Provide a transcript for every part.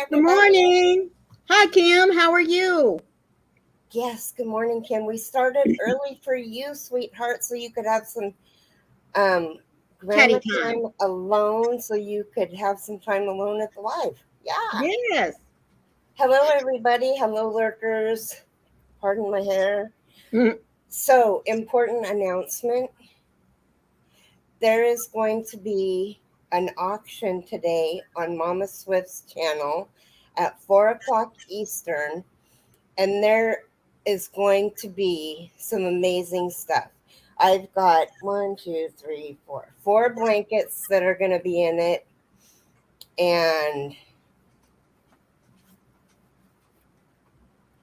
Good everybody. morning. Hi, Kim. How are you? Yes, good morning, Kim. We started early for you, sweetheart, so you could have some um, Chatty grandma time. time alone, so you could have some time alone at the live. Yeah. Yes. Hello, everybody. Hello, lurkers. Pardon my hair. Mm. So, important announcement. There is going to be an auction today on Mama Swift's channel at 4 o'clock Eastern, and there is going to be some amazing stuff. I've got four blankets that are going to be in it, and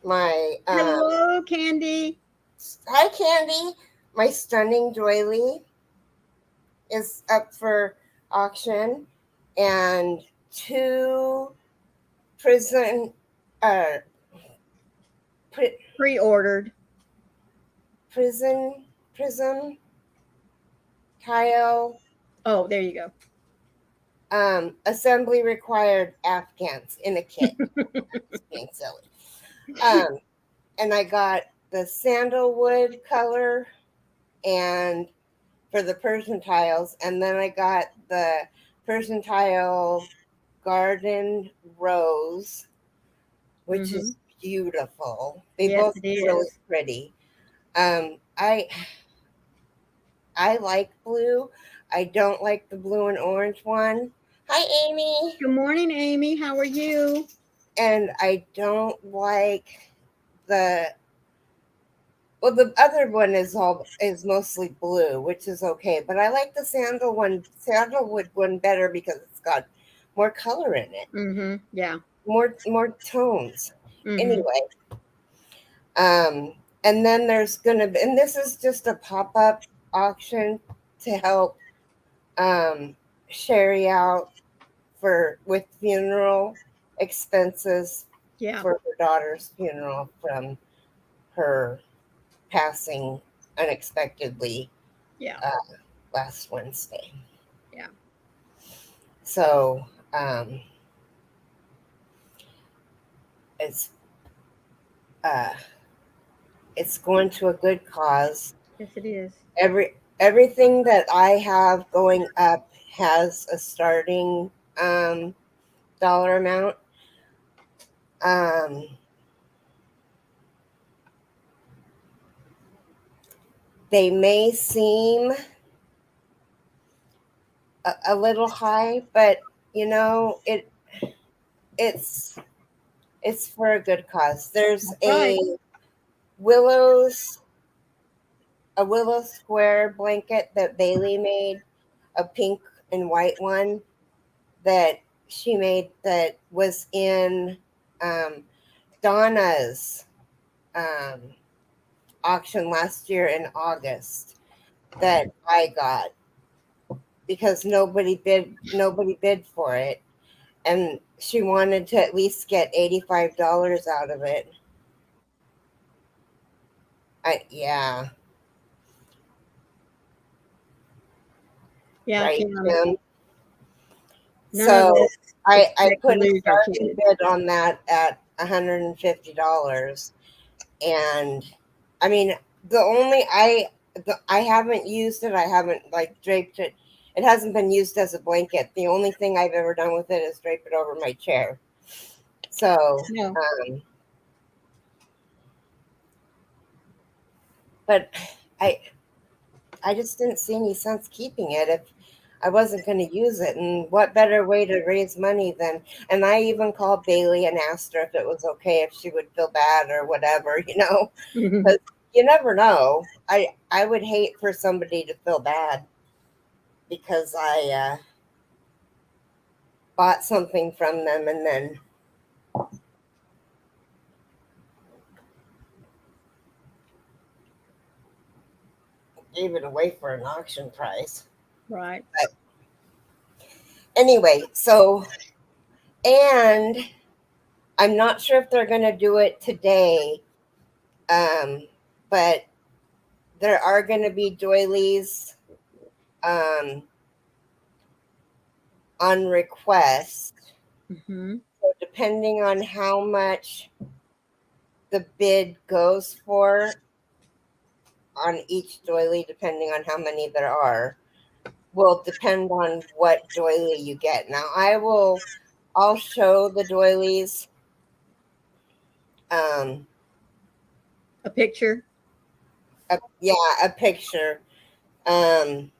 my Hello, Candy. hi Candy, my stunning doily is up for auction, and two prison uh pri- Pre-ordered. prison prism tile Oh, there you go. assembly required Afghans in a kit. It's being silly. Um, and I got the sandalwood color and for the Persian tiles, and then I got the Persian tile garden rose, which Mm-hmm. is beautiful. They Yes, both it really is. pretty. Um, I I like blue. I don't like the blue and orange one. Hi, Amy. Good morning, Amy. How are you? And I don't like the the other one is mostly blue, which is okay, but I like the sandalwood one better because it's got more color in it, Mm-hmm. Yeah. more tones. Mm-hmm. Anyway, um, and then there's gonna be, and this is just a pop up auction to help um, Sherry out for with funeral expenses Yeah. for her daughter's funeral from her passing unexpectedly Yeah. uh, last Wednesday. Yeah. So um, it's uh, it's going to a good cause. Yes, it is. Everything that I have going up has a starting um, dollar amount. Um, they may seem a little high, but you know it's it's for a good cause. There's That's right. willows a willow square blanket that Bailey made, a pink and white one that she made that was in um, Donna's um, auction last year in August that I got because nobody bid for it, and she wanted to at least get $85 out of it. Yeah, Yeah, right, Kim. Kim. None of So us I expect to put a lose our starting kids. bid on that at $150, and I mean the only I haven't used it. I haven't like draped it. It hasn't been used as a blanket. The only thing I've ever done with it is drape it over my chair. So, No. but I I just didn't see any sense keeping it if I wasn't going to use it. And what better way to raise money than? And I even called Bailey and asked her if it was okay if she would feel bad or whatever, because you never know. I would hate for somebody to feel bad because I bought something from them and then gave it away for an auction price. Right. But anyway, so and I'm not sure if they're going to do it today, um, but there are going to be doilies um, on request. Mm-hmm. So depending on how much the bid goes for on each doily, depending on how many there are, will depend on what doily you get. Now I'll show the doilies. A picture. A picture. I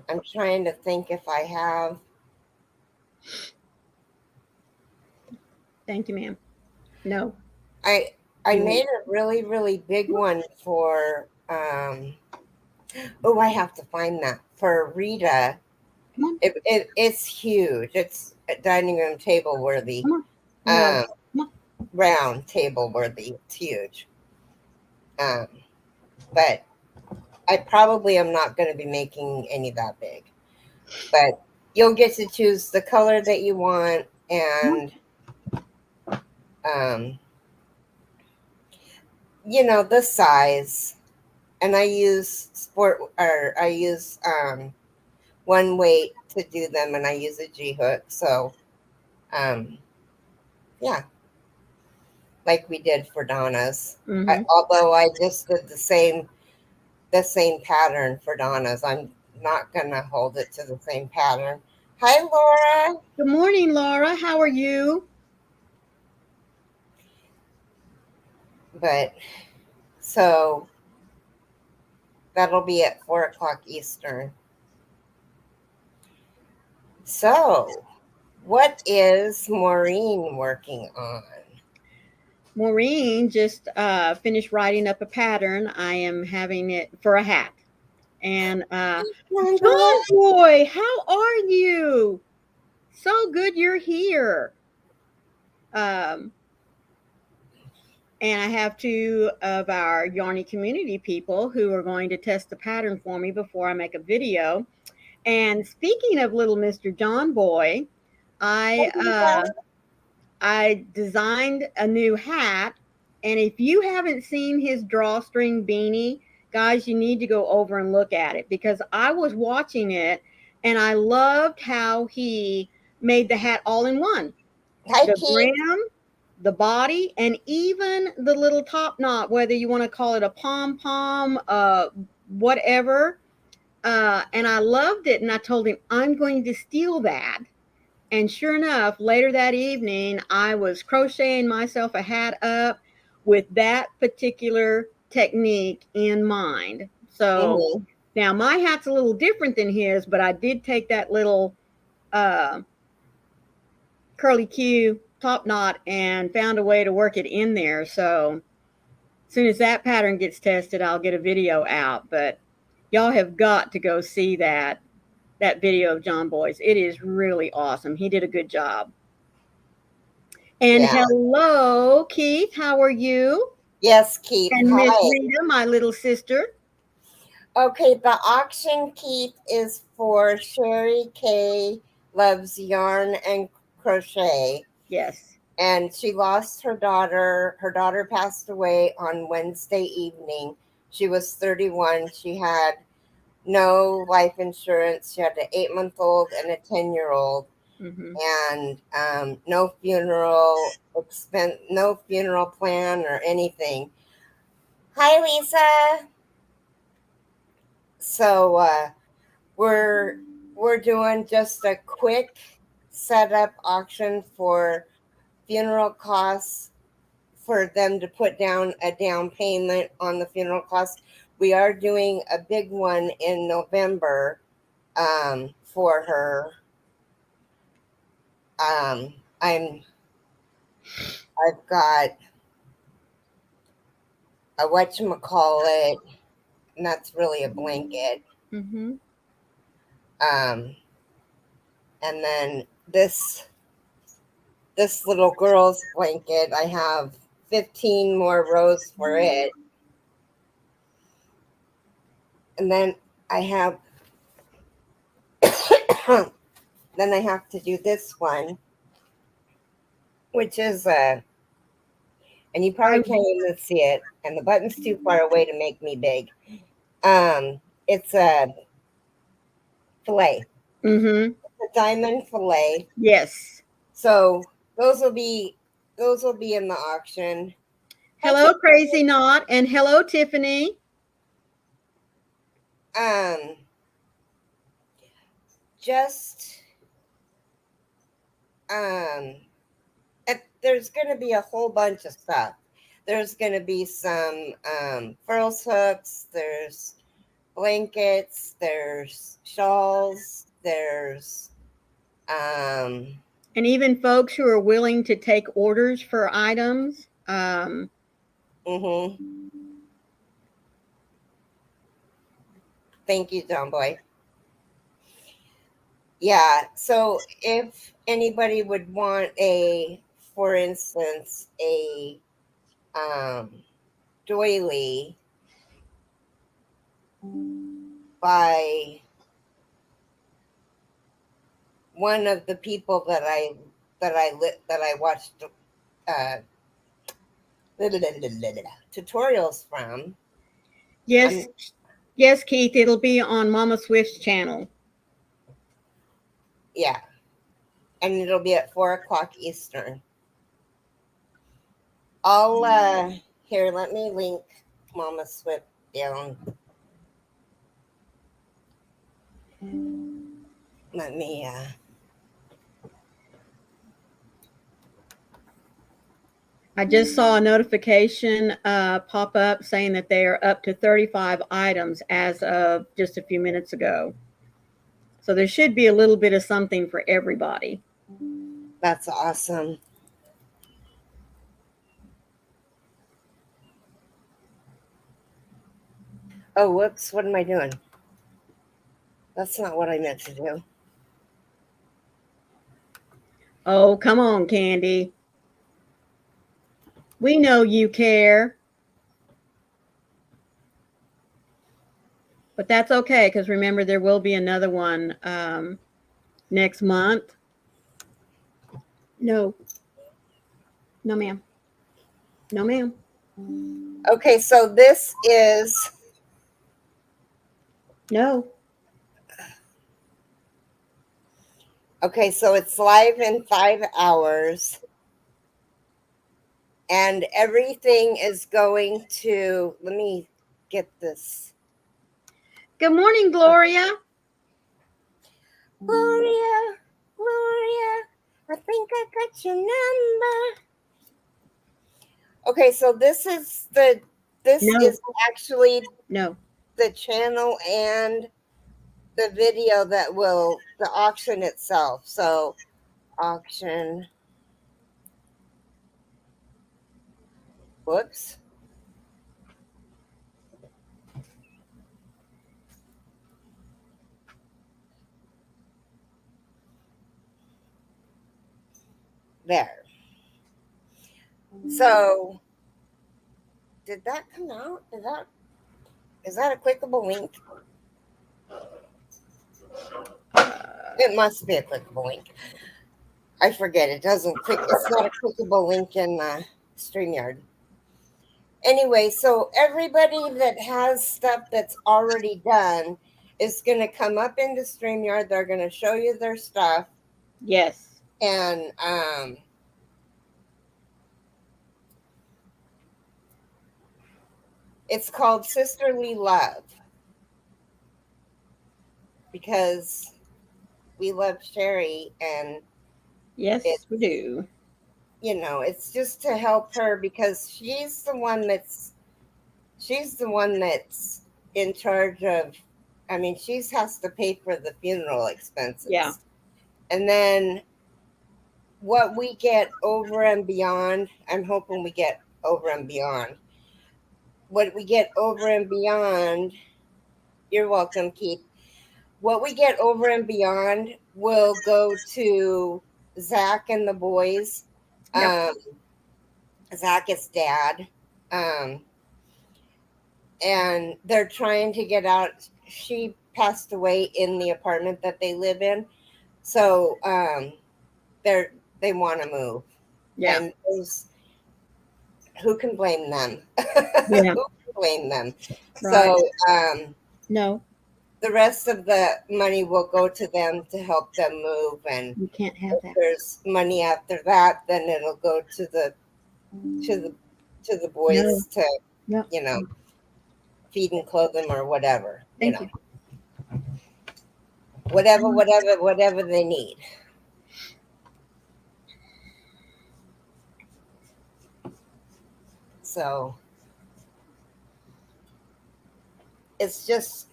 I'm trying to think if I have. Thank you, ma'am. No. I made a really, really big one for oh, I have to find that for Rita. Come on. It's huge. It's dining room table worthy. Come on. No. Come on. Round table worthy. It's huge. But I probably am not going to be making any that big. But you'll get to choose the color that you want and the size. And I use one weight to do them, and I use a G hook. So yeah, like we did for Donna's. Although I just did the same pattern for Donna's, I'm not gonna hold it to the same pattern. Hi, Laura. Good morning, Laura. How are you? But so that'll be at 4:00 Eastern. So, what is Maureen working on? Maureen just finished writing up a pattern. I am having it for a hat. And John Boy, how are you? So good you're here. And I have two of our Yarny community people who are going to test the pattern for me before I make a video. And speaking of little Mr. John Boy, I designed a new hat. And if you haven't seen his drawstring beanie, guys, you need to go over and look at it, because I was watching it and I loved how he made the hat all in one. Hi, The Keith. brim, the body, and even the little top knot, whether you want to call it a pom-pom, whatever. And I loved it. And I told him, I'm going to steal that. And sure enough, later that evening, I was crocheting myself a hat up with that particular technique in mind. So now my hat's a little different than his, but I did take that little curly Q top knot and found a way to work it in there. So as soon as that pattern gets tested, I'll get a video out. But y'all have got to go see that video of John Boy's. It is really awesome. He did a good job. And hello, Keith. How are you? Yes, Keith. And Miss Rita, my little sister. Okay, the auction, Keith, is for Sherry K. Loves Yarn and Crochet. Yes. And she lost her daughter. Her daughter passed away on Wednesday evening. She was 31. She had no life insurance. She had an 8-month-old and a 10-year-old. And no funeral expense, no funeral plan or anything. Hi, Lisa. So we're doing just a quick setup auction for funeral costs, for them to put down a down payment on the funeral costs. We are doing a big one in November for her. I've got a whatchamacallit, and that's really a blanket. And then this little girl's blanket, I have 15 more rows for it. And then I have then I have to do this one, which is and you probably can't even see it, and the button's too far away to make me big. it's a fillet. Mm-hmm. It's a diamond fillet. Yes. So those will be in the auction. Hello, Crazy Knot, and hello, Tiffany. Just there's going to be a whole bunch of stuff. There's going to be some furls hooks. There's blankets. There's shawls. There's And even folks who are willing to take orders for items. Thank you, John Boy. Yeah. So if anybody would want for instance, a doily by one of the people that I watched tutorials from. Yes, yes, Keith. It'll be on Mama Swift's channel. Yeah, and it'll be at 4:00 Eastern. I'll here. Let me link Mama Swift down. Let me. I just saw a notification pop up saying that they are up to 35 items as of just a few minutes ago. So there should be a little bit of something for everybody. That's awesome. Oh, whoops. What am I doing? That's not what I meant to do. Oh, come on, Candy. We know you care. But that's okay, because remember, there will be another one next month. No. No, ma'am. No, ma'am. Okay, so this is... No. Okay, so it's live in 5 hours. And everything is going to... Let me get this. Good morning, Gloria. Gloria, I think I got your number. Okay, so this is is actually the channel and the video that the auction itself. So auction. Whoops. There. So did that come out? Is that a clickable link? It must be a clickable link. I forget. It doesn't click. It's not a clickable link in StreamYard. Anyway, so everybody that has stuff that's already done is going to come up into StreamYard. They're going to show you their stuff. Yes. And it's called Sisterly Love, because we love Sherry, and yes, we do. You know, it's just to help her, because she's the one that's in charge of, I mean, she has to pay for the funeral expenses. Yeah. And then what we get over and beyond, I'm hoping we get over and beyond. What we get over and beyond, you're welcome, Keith. What we get over and beyond will go to Zach and the boys. Yep. Zach is dad. And they're trying to get out. She passed away in the apartment that they live in. So they want to move. Yeah. And who can blame them? Yeah. Who can blame them? Right. So no. the rest of the money will go to them to help them move. And You can't have if that. there's money after that, then it'll go to the boys to, Yep. you know, feed and clothe them or whatever. Thank you. Whatever they need. So it's just,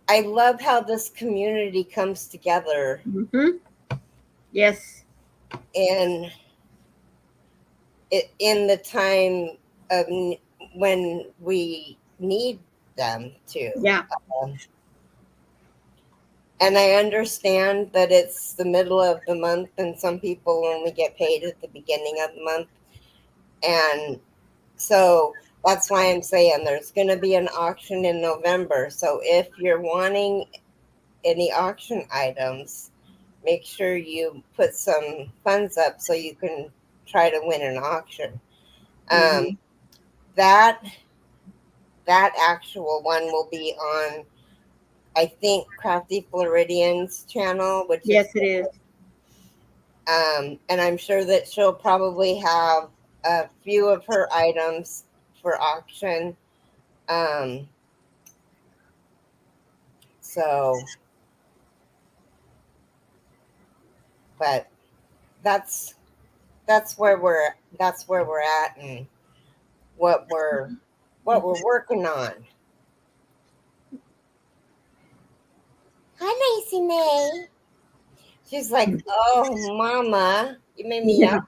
I love how this community comes together. Mm-hmm. Yes. And in the time of when we need them to. Yeah. And I understand that it's the middle of the month and some people only get paid at the beginning of the month. And so that's why I'm saying there's going to be an auction in November. So if you're wanting any auction items, make sure you put some funds up so you can try to win an auction. Mm-hmm. That actual one will be on, I think, Crafty Floridian's channel, which Yes, it is. And I'm sure that she'll probably have a few of her items for auction. So, but that's where we're at and what we're working on. Hi, Lacey May. She's like, oh, Mama, you made me Yeah. up.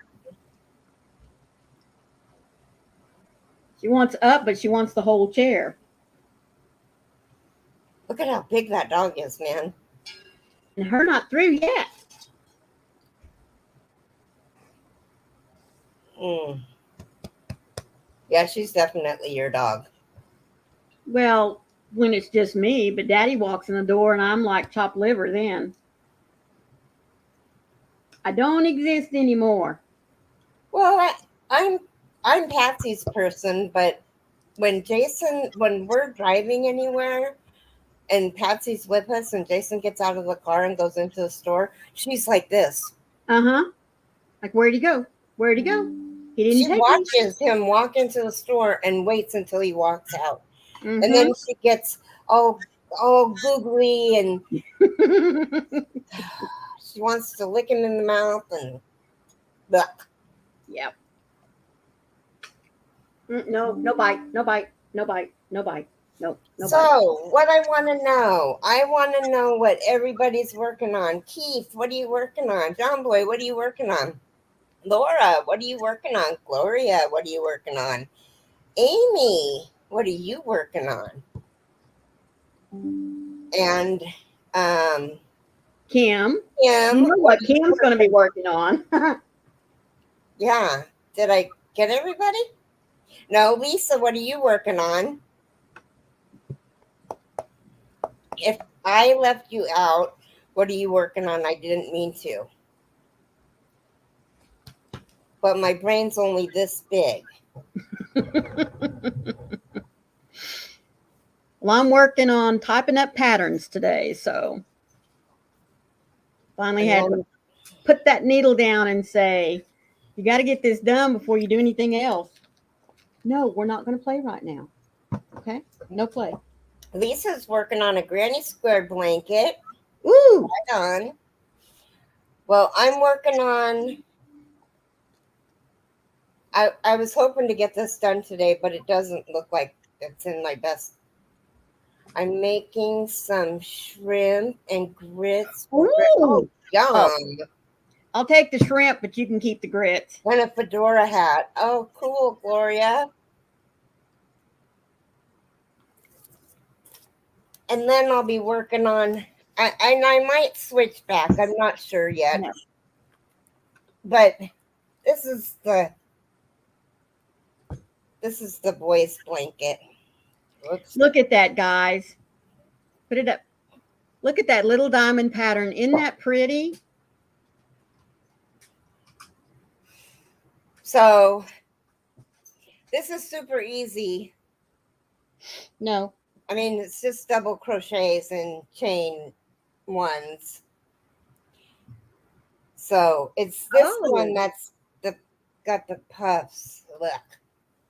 She wants up, but she wants the whole chair. Look at how big that dog is, man. And her not through yet. Mm. Yeah, she's definitely your dog. Well, when it's just me, but Daddy walks in the door and I'm like chopped liver then. I don't exist anymore. Well, I'm Patsy's person, but when we're driving anywhere and Patsy's with us and Jason gets out of the car and goes into the store, she's like this. Uh-huh. Like, where'd he go? Where'd he go? He didn't She take watches him walk into the store and waits until he walks out. me. And then she gets all googly and she wants to lick him in the mouth and blech. Yep. No, no bite, no bite, no bite, no bite, no bite. So, what I want to know what everybody's working on. Keith, what are you working on? John Boy, what are you working on? Laura, what are you working on? Gloria, what are you working on? Amy, what are you working on? And Kim, Kim, you know what Kim's going to be working on. Yeah. Did I get everybody? No, Lisa, what are you working on? If I left you out, what are you working on? I didn't mean to. But my brain's only this big. Well, I'm working on typing up patterns today, so finally had to put that needle down and say, you got to get this done before you do anything else. No, we're not going to play right now. Okay? No play. Lisa's working on a granny square blanket. Ooh. Right on. Well, I'm working on. I was hoping to get this done today, but it doesn't look like it's in my best. I'm making some shrimp and grits. Ooh. Oh, yum. Oh. I'll take the shrimp, but you can keep the grits. And a fedora hat. Oh, cool, Gloria. And then I'll be working on, I might switch back. I'm not sure yet. No. But this is the boys' blanket. Oops. Look at that, guys. Put it up. Look at that little diamond pattern. Isn't that pretty? So this is super easy. No. I mean, it's just double crochets and chain ones. So it's this one Oh. that's got the puffs. Look,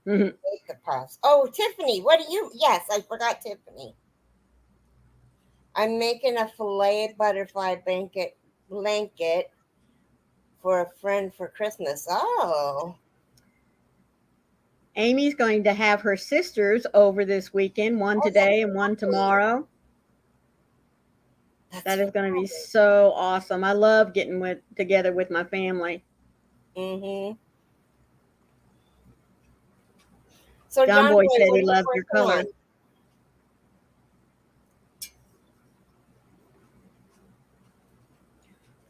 Mhm. hate the puffs. Oh, Tiffany, what do you? Yes, I forgot Tiffany. I'm making a filet butterfly blanket for a friend for Christmas. Oh, Amy's going to have her sisters over this weekend, one oh, that's today and one lovely. tomorrow. That's That is going to be fun. so awesome. I love getting together with my family. Mm-hmm. So, John John Boy Boy, said what he are you loved your working on? color.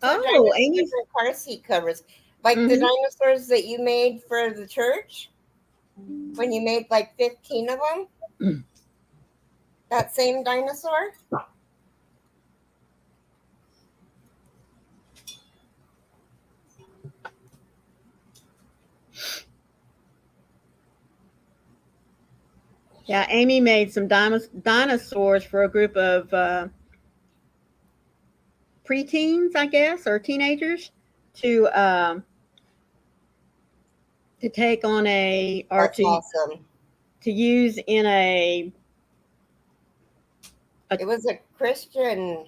So, Oh, dinosaurs Amy's. and car seat covers, like the Hmm. dinosaurs that you made for the church when you made like 15 of them. That same dinosaur. Yeah, Amy made some dinosaurs for a group of preteens, I guess, or teenagers to take on a or That's to awesome. use in a It was a Christian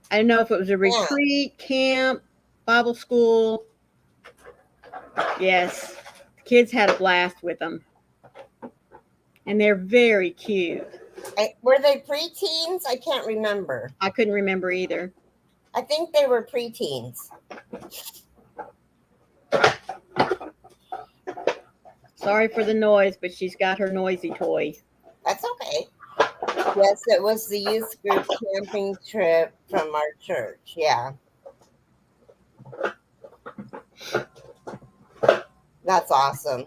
I don't know if it was a camp. retreat, camp, Bible school. Yes, the kids had a blast with them, and they're very cute. Were they preteens? I can't remember. I couldn't remember either. I think they were preteens. Sorry for the noise, but she's got her noisy toy. That's okay. Yes, it was the youth group camping trip from our church. Yeah, that's awesome.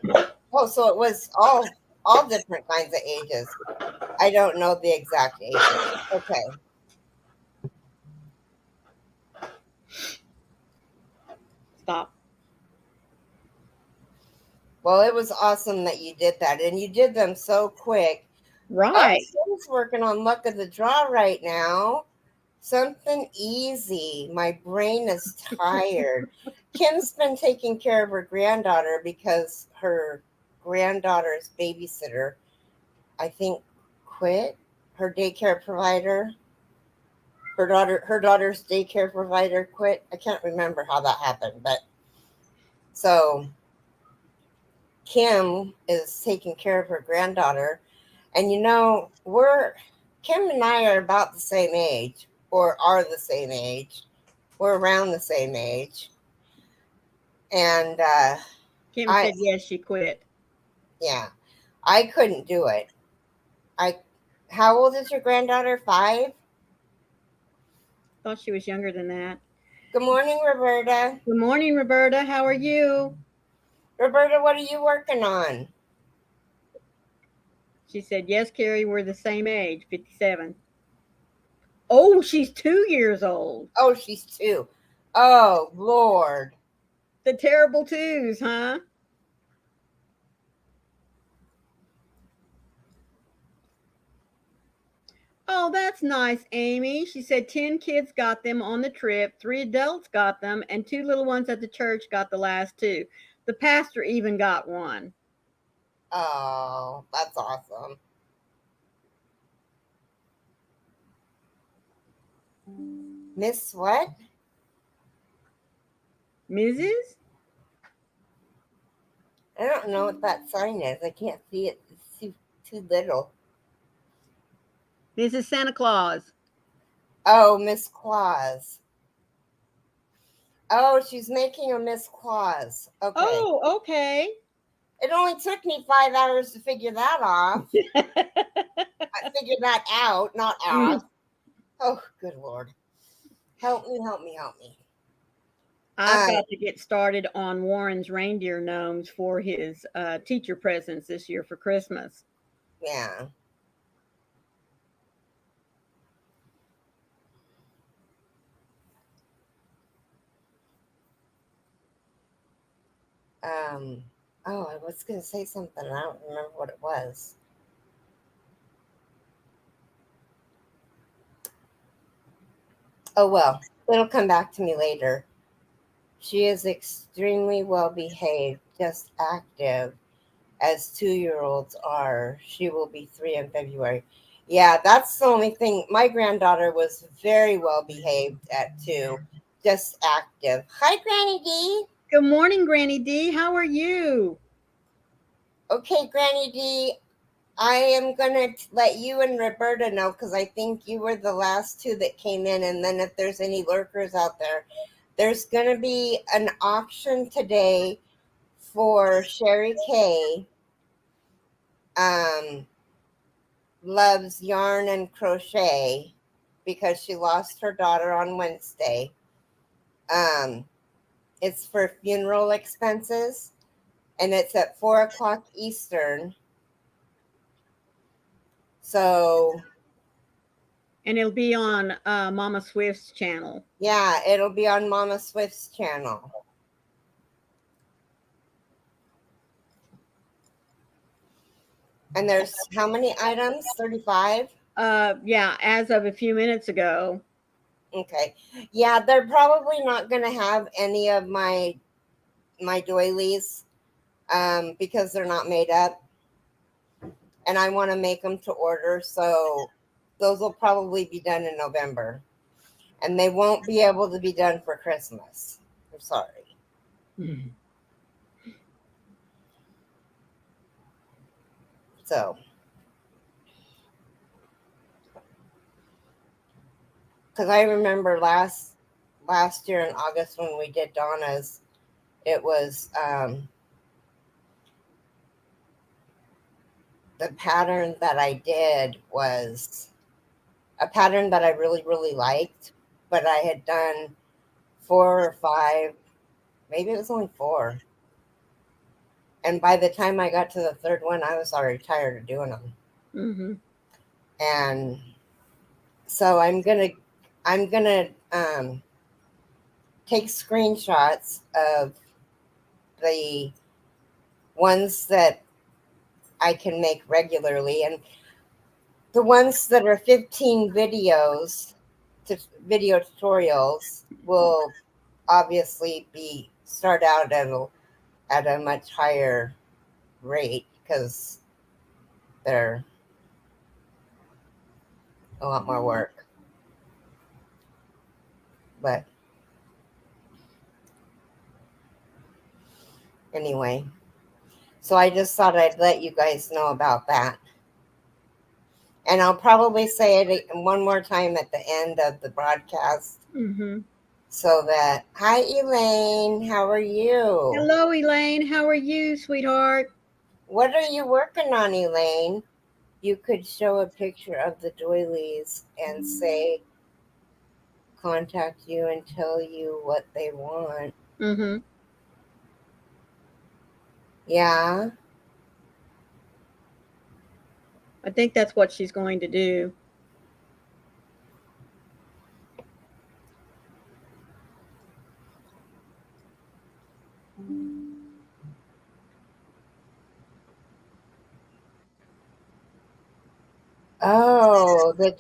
Oh, so it was all different kinds of ages. I don't know the exact ages. Okay. Stop. Well, it was awesome that you did that, and you did them so quick. Oh, Right. Kim's working on luck of the draw right now. Something easy. My brain is tired. Kim's been taking care of her granddaughter because her granddaughter's babysitter, I think, quit. Her daycare provider, her daughter's daycare provider quit. I can't remember how that happened, but so Kim is taking care of her granddaughter. And Kim and I are about the same age, or are the same age. We're around the same age. And Kim I, said yes, she quit. yeah, I couldn't do it. I, how old is your granddaughter? 5? Thought she was younger than that. Good morning, Roberta. Good morning, Roberta. How are you? Roberta, what are you working on? She said, yes, Keri, we're the same age, 57. Oh, she's 2 years old. Oh, she's 2. Oh, Lord. The terrible twos, huh? Oh, that's nice, Amy. She said 10 kids got them on the trip, 3 adults got them, and 2 little ones at the church got the last 2. The pastor even got one. Oh, that's awesome. Miss what? Mrs.? I don't know what that sign is. I can't see it. It's too little. Mrs. Santa Claus. Oh, Miss Claus. Oh, she's making a Miss Claus. Okay. Oh, okay. It only took me 5 hours to figure that off. I figured that out, not off. Oh, good Lord. Help me, help me, help me. I've got to get started on Warren's reindeer gnomes for his teacher presents this year for Christmas. Yeah. Oh, I was going to say something. I don't remember what it was. Oh, well, it'll come back to me later. She is extremely well behaved, just active, as 2-year-olds are. She will be 3 in February. Yeah, that's the only thing. My granddaughter was very well behaved at 2, just active. Hi, Granny D. Good morning, Granny D. How are you? Okay, Granny D, I am going to let you and Roberta know because I think you were the last 2 that came in. And then if there's any lurkers out there, there's going to be an auction today for Sherry K. Loves yarn and crochet because she lost her daughter on Wednesday. It's for funeral expenses, and it's at 4:00 Eastern. So, And it'll be on Mama Swift's channel. yeah, it'll be on Mama Swift's channel. And there's how many items? 35? Yeah, as of a few minutes ago. Okay. Yeah, they're probably not going to have any of my doilies because they're not made up. And I want to make them to order. So those will probably be done in November. And they won't be able to be done for Christmas. I'm sorry. Mm-hmm. So, because I remember last year in August when we did Donna's, it was the pattern that I did was a pattern that I really, really liked, but I had done 4 or 5, maybe it was only 4. And by the time I got to the 3rd one, I was already tired of doing them. Mm-hmm. And so I'm gonna take screenshots of the ones that I can make regularly, and the ones that are 15 videos to video tutorials will obviously be start out at a much higher rate because they're a lot more work. But anyway, so I just thought I'd let you guys know about that. And I'll probably say it one more time at the end of the broadcast. Mm-hmm. So that, hi Elaine, how are you? Hello, Elaine. How are you, sweetheart? What are you working on, Elaine? You could show a picture of the doilies and say, contact you and tell you what they want. Mm-hmm. Yeah. I think that's what she's going to do. Oh, the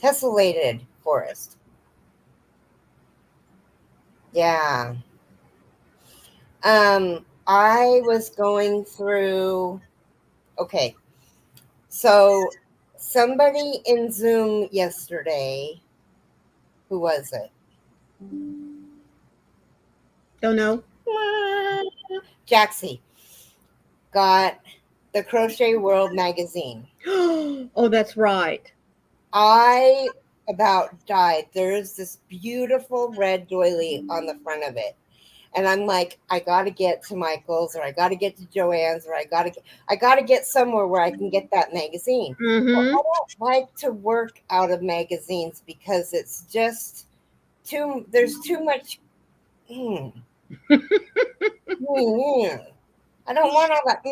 tessellated forest. Yeah. I was going through, okay. So somebody in Zoom yesterday, who was it? Don't know. Jaxie got the Crochet World magazine. Oh, that's right. I about died. There's this beautiful red doily on the front of it. And I'm like, I gotta get to Michael's or I gotta get to Joann's or I gotta get somewhere where I can get that magazine. Well, Mm-hmm. I don't like to work out of magazines because it's just there's too much I don't want all that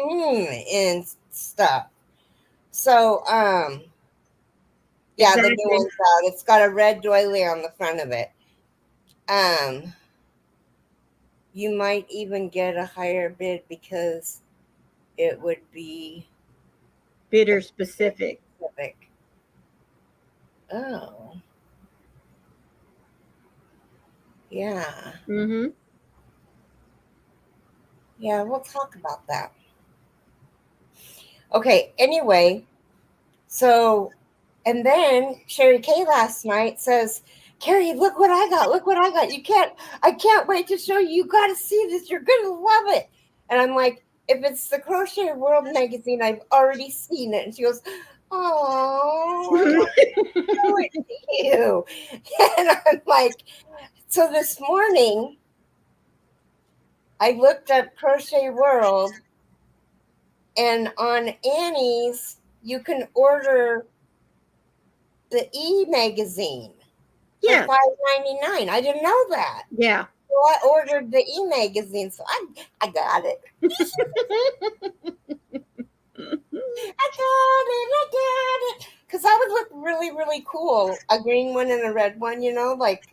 and stuff. So yeah, the new Exactly. one's out. It's got a red doily on the front of it. You might even get a higher bid because it would be Bidder specific. specific. Oh. Yeah. Mm-hmm. Yeah, we'll talk about that. Okay, anyway, so, and then Sherry K last night says, Keri, look what I got. Look what I got. I can't wait to show you. You got to see this. You're going to love it. And I'm like, if it's the Crochet World magazine, I've already seen it. And she goes, oh, I want to show it to you. And I'm like, so this morning, I looked up Crochet World, and on Annie's, you can order the e-magazine for Yeah. $5.99. I didn't know that. Yeah. So I ordered the e-magazine, so I got it. I got it. Because I would look really, really cool. A green one and a red one, like,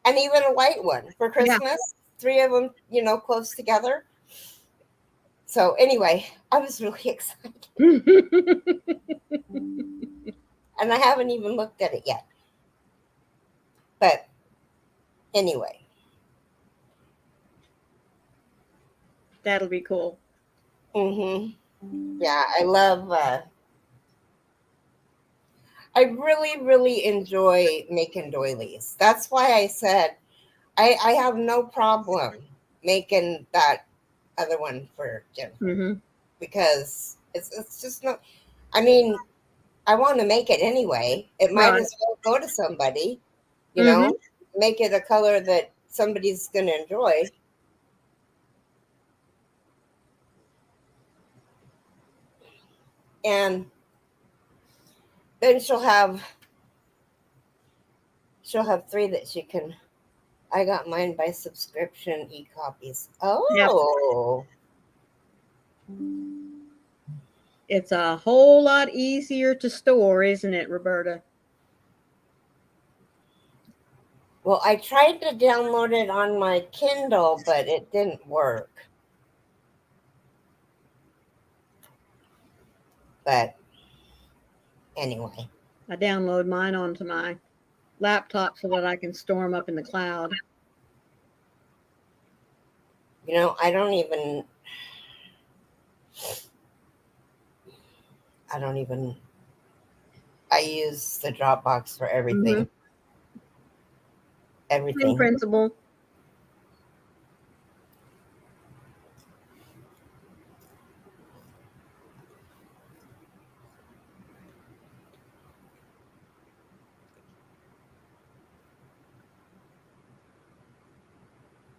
and even a white one for Yeah. Christmas. 3 of them, close together. So anyway, I was really excited. And I haven't even looked at it yet. But anyway. That'll be cool. Mm-hmm. Yeah, I love, I really, really enjoy making doilies. That's why I said I have no problem making that other one for Jennifer, Mm-hmm. because it's just not, I mean, I want to make it anyway. It might Right. as well go to somebody, Mm-hmm. make it a color that somebody's going to enjoy. And then she'll have 3 that she can. I got mine by subscription, e-copies. Yep. Oh. It's a whole lot easier to store, isn't it, Roberta? Well, I tried to download it on my Kindle, but it didn't work. But anyway. I download mine onto my laptop so that I can store them up in the cloud. I don't even I use the Dropbox for everything. Mm-hmm. Same Everything. principle.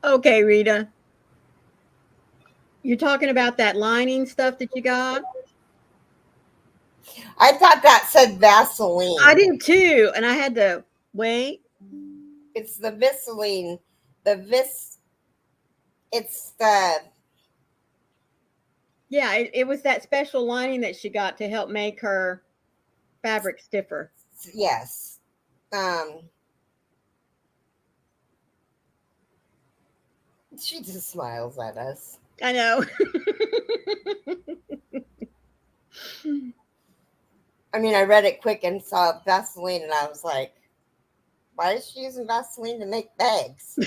Okay, Rita. You're talking about that lining stuff that you got? I thought that said Vaseline. I did too, and I had to wait. It's the Vaseline. It's the Yeah, it was that special lining that she got to help make her fabric stiffer. yes. She just smiles at us. I know. I mean, I read it quick and saw Vaseline, and I was like, why is she using Vaseline to make bags?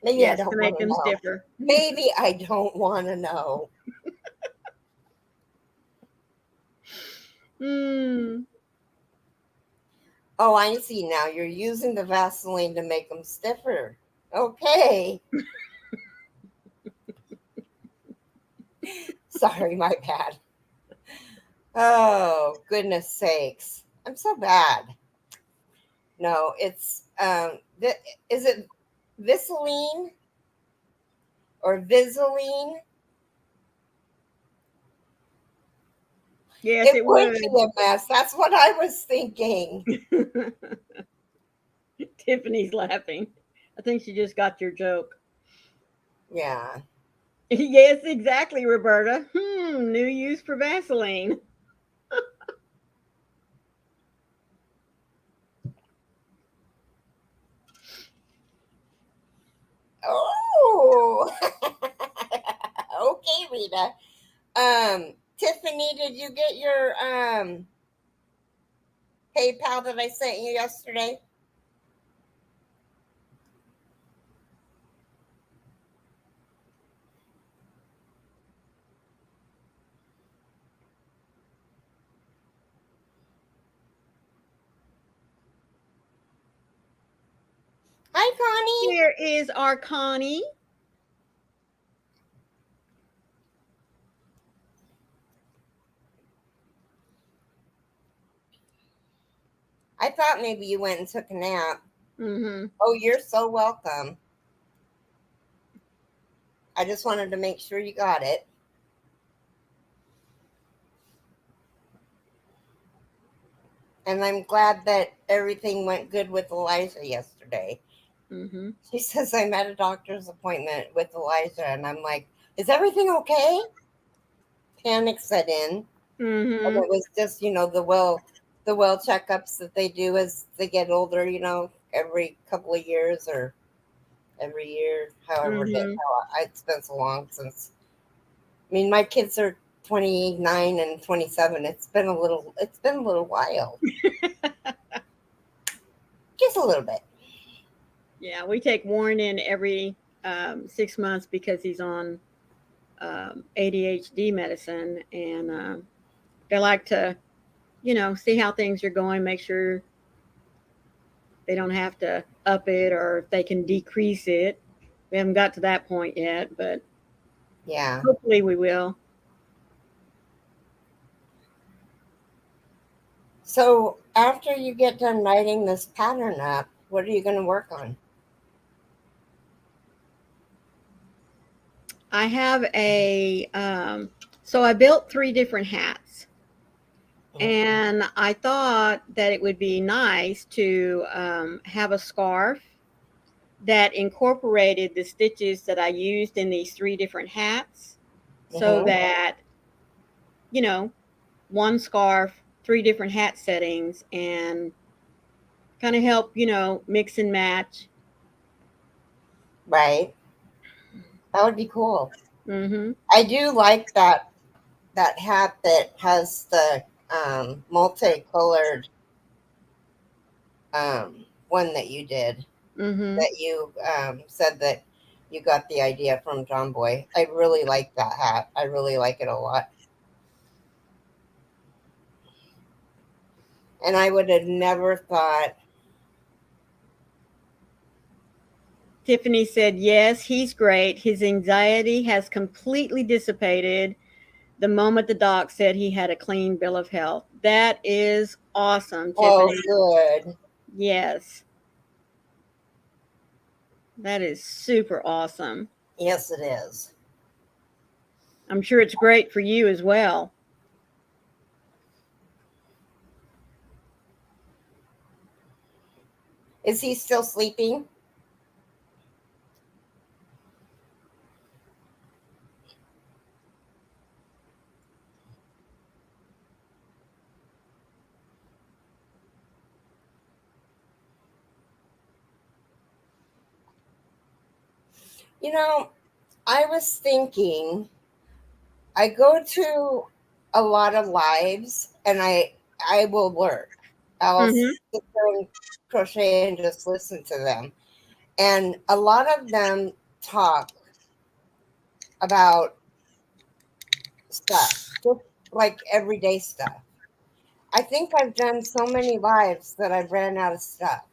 Maybe Yes, I don't to make want to them know. stiffer. Maybe I don't want to know. Mm. Oh, I see now. You're using the Vaseline to make them stiffer. Okay. Sorry, my bad. Oh, goodness sakes. I'm so bad. No, it's is it Visaline or Visaline? Yes, It it would would. be a mess. That's what I was thinking. Tiffany's laughing. I think she just got your joke. Yeah. Yes, exactly, Roberta. New use for Vaseline. Oh. Okay, Rita. Tiffany, did you get your PayPal that I sent you yesterday? Hi, Connie. Here is our Connie. I thought maybe you went and took a nap. Mm-hmm. Oh, you're so welcome. I just wanted to make sure you got it. And I'm glad that everything went good with Elijah yesterday. Mm-hmm. She says I'm at a doctor's appointment with Elijah, and I'm like, is everything okay? Panic set in. And Mm-hmm. it was just, the well checkups that they do as they get older, every couple of years or every year, however Mm-hmm. it's been so long since. I mean, my kids are 29 and 27. It's been a little while. Just a little bit. Yeah, we take Warren in every 6 months because he's on ADHD medicine, and they like to, see how things are going, make sure they don't have to up it or if they can decrease it. We haven't got to that point yet, but Yeah. hopefully we will. So after you get done writing this pattern up, what are you going to work on? I have so I built 3 different hats. And I thought that it would be nice to have a scarf that incorporated the stitches that I used in these 3 different hats, so Mm-hmm. that, you know, one scarf, 3 different hat settings, and kind of help, mix and match. Right. That would be cool. Mm-hmm. I do like that hat that has the multicolored one that you did. Mm-hmm. That you said that you got the idea from John Boy. I really like that hat. I really like it a lot. And I would have never thought. Tiffany said, yes, he's great. His anxiety has completely dissipated the moment the doc said he had a clean bill of health. That is awesome, Oh, Tiffany. good. Yes, that is super awesome. Yes, it is. I'm sure it's great for you as well. Is he still sleeping? You know, I was thinking I go to a lot of lives and I will work. I'll sit Mm-hmm. there and crochet and just listen to them. And a lot of them talk about stuff, just like everyday stuff. I think I've done so many lives that I've ran out of stuff.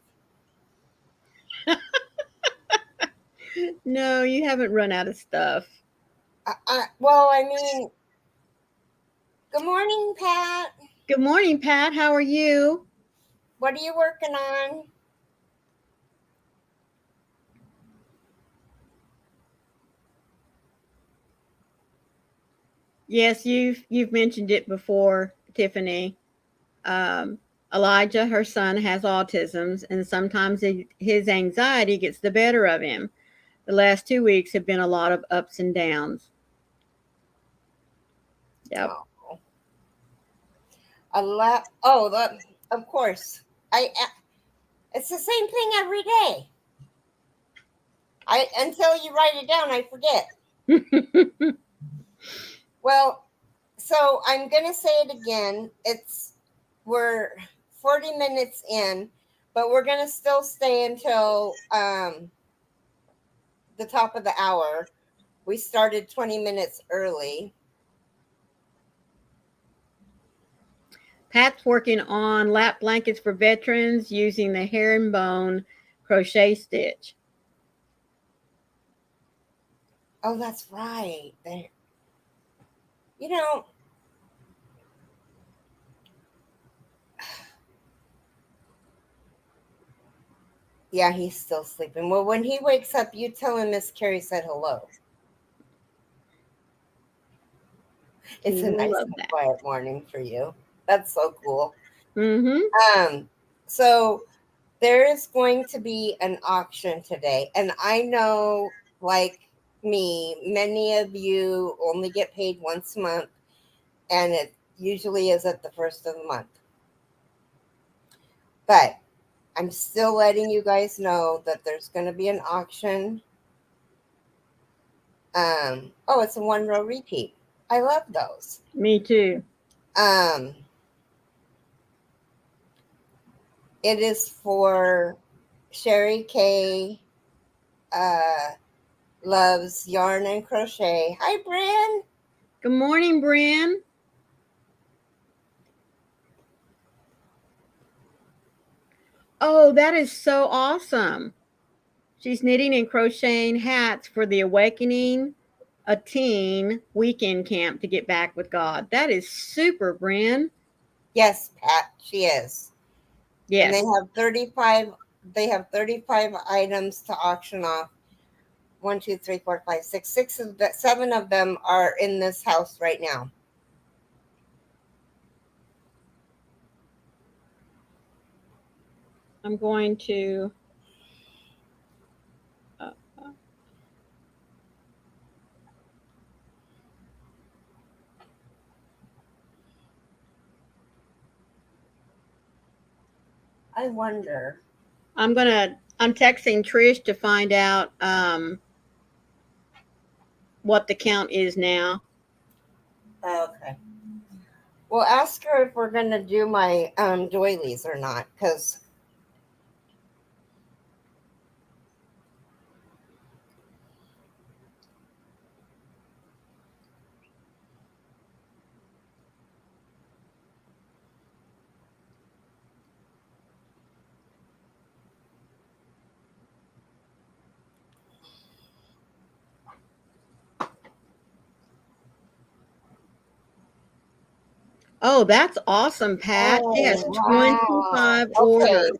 No, you haven't run out of stuff. Well, I mean, good morning, Pat. Good morning, Pat. How are you? What are you working on? Yes, you've mentioned it before, Tiffany. Um, Elijah, her son, has autism, and sometimes his anxiety gets the better of him. The last 2 weeks have been a lot of ups and downs. Yep. Oh, a lot. Oh, of course. It's the same thing every day. I until you write it down, I forget. Well, so I'm gonna say it again. We're 40 minutes in, but we're gonna still stay until the top of the hour. We started 20 minutes early. Pat's working on lap blankets for veterans using the herringbone crochet stitch. Oh, that's right. There, you know, yeah, he's still sleeping. Well, when he wakes up, you tell him Miss Keri said hello. It's He a will nice love and that. quiet morning for you. That's so cool. Mm-hmm. So there is going to be an auction today, and I know, like me, many of you only get paid once a month, and it usually is at the first of the month. But I'm still letting you guys know that there's going to be an auction. Oh, it's a one row repeat. I love those. Me too. Um, it is for Sherry K. Loves yarn and crochet. Hi, Bran. Good morning, Bran. Oh, that is so awesome. She's knitting and crocheting hats for the Awakening a Teen weekend camp to get back with God. That is super, Bran. Yes, Pat, she is. And Yes. they have 35 items to auction off. 1, 2, 3, 4, 5, 6. 7 of them are in this house right now. I'm going to I wonder. I'm texting Trish to find out what the count is now. Okay. Well, ask her if we're going to do my doilies or not, because Oh, that's awesome, Pat. She has wow. 25 Okay. orders.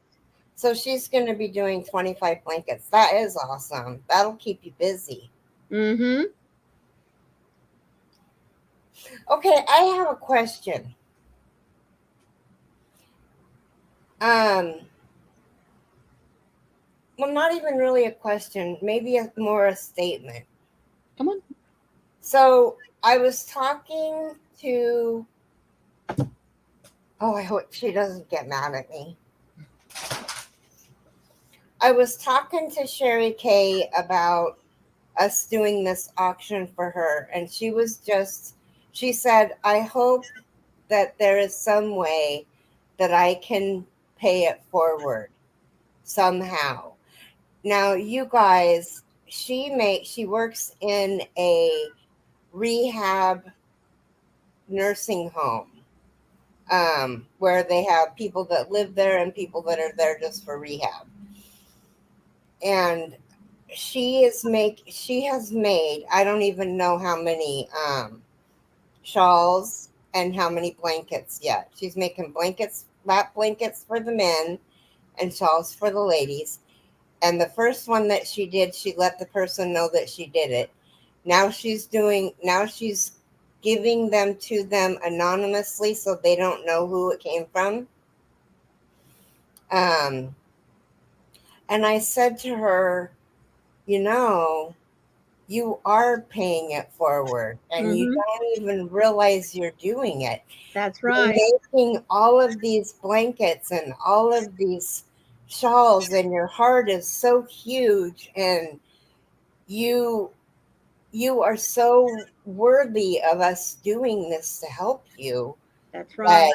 So she's going to be doing 25 blankets. That is awesome. That'll keep you busy. Mm-hmm. Okay, I have a question. Well, not even really a question, maybe more a statement. Come on. So I was talking to, oh, I hope she doesn't get mad at me. I was talking to Sherry K about us doing this auction for her, and she said, I hope that there is some way that I can pay it forward somehow. Now, you guys, she works in a rehab nursing home, where they have people that live there and people that are there just for rehab. And she has made, I don't even know how many shawls and how many blankets yet. She's making blankets, lap blankets for the men and shawls for the ladies. And the first one that she did, she let the person know that she did it. Now she's giving them to them anonymously so they don't know who it came from. And I said to her, you are paying it forward and you Mm-hmm. don't even realize you're doing it. That's You're right. making all of these blankets and all of these shawls, and your heart is so huge, and you are so worthy of us doing this to help you. That's But right.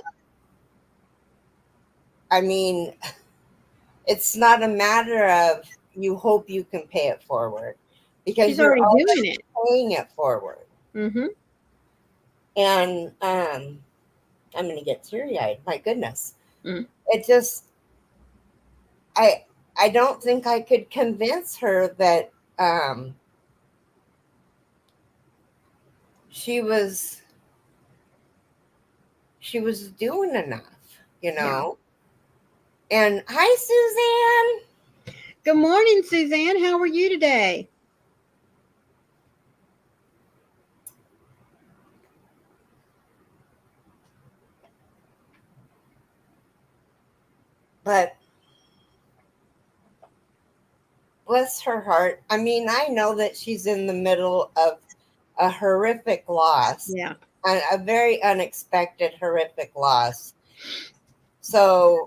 I mean, it's not a matter of you hope you can pay it forward, because She's you're already doing already it. paying it forward. Mm-hmm. And I'm going to get teary eyed. My goodness. Mm. It just, I, I don't think I could convince her that she was doing enough, you know. Yeah. And hi, Suzanne. Good morning, Suzanne. How are you today? But bless her heart. I mean, I know that she's in the middle of a horrific loss. Yeah. A very unexpected, horrific loss. So,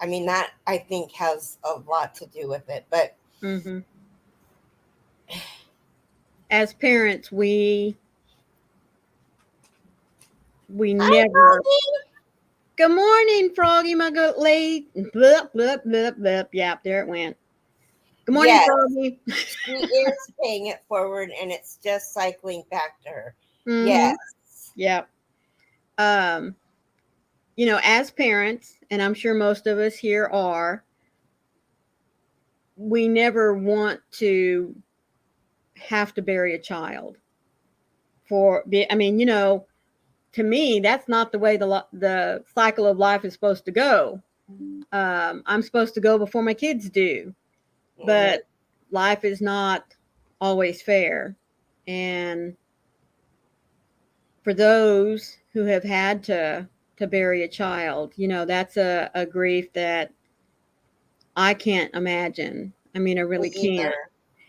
I mean, that I think has a lot to do with it. But as parents, we Hi, never. Froggy. Good morning, Froggy, my good lady. Blup, blup, blup, blup. Yep, there it went. Good morning, Yes, Froggy. she is paying it forward, and it's just cycling back to her. Yes. Yep. You know, as parents, and I'm sure most of us here are, we never want to have to bury a child. I mean, you know, to me, that's not the way the cycle of life is supposed to go. I'm supposed to go before my kids do, but life is not always fair. And for those who have had to bury a child, you know, that's a grief that I can't imagine. I mean, I really can't.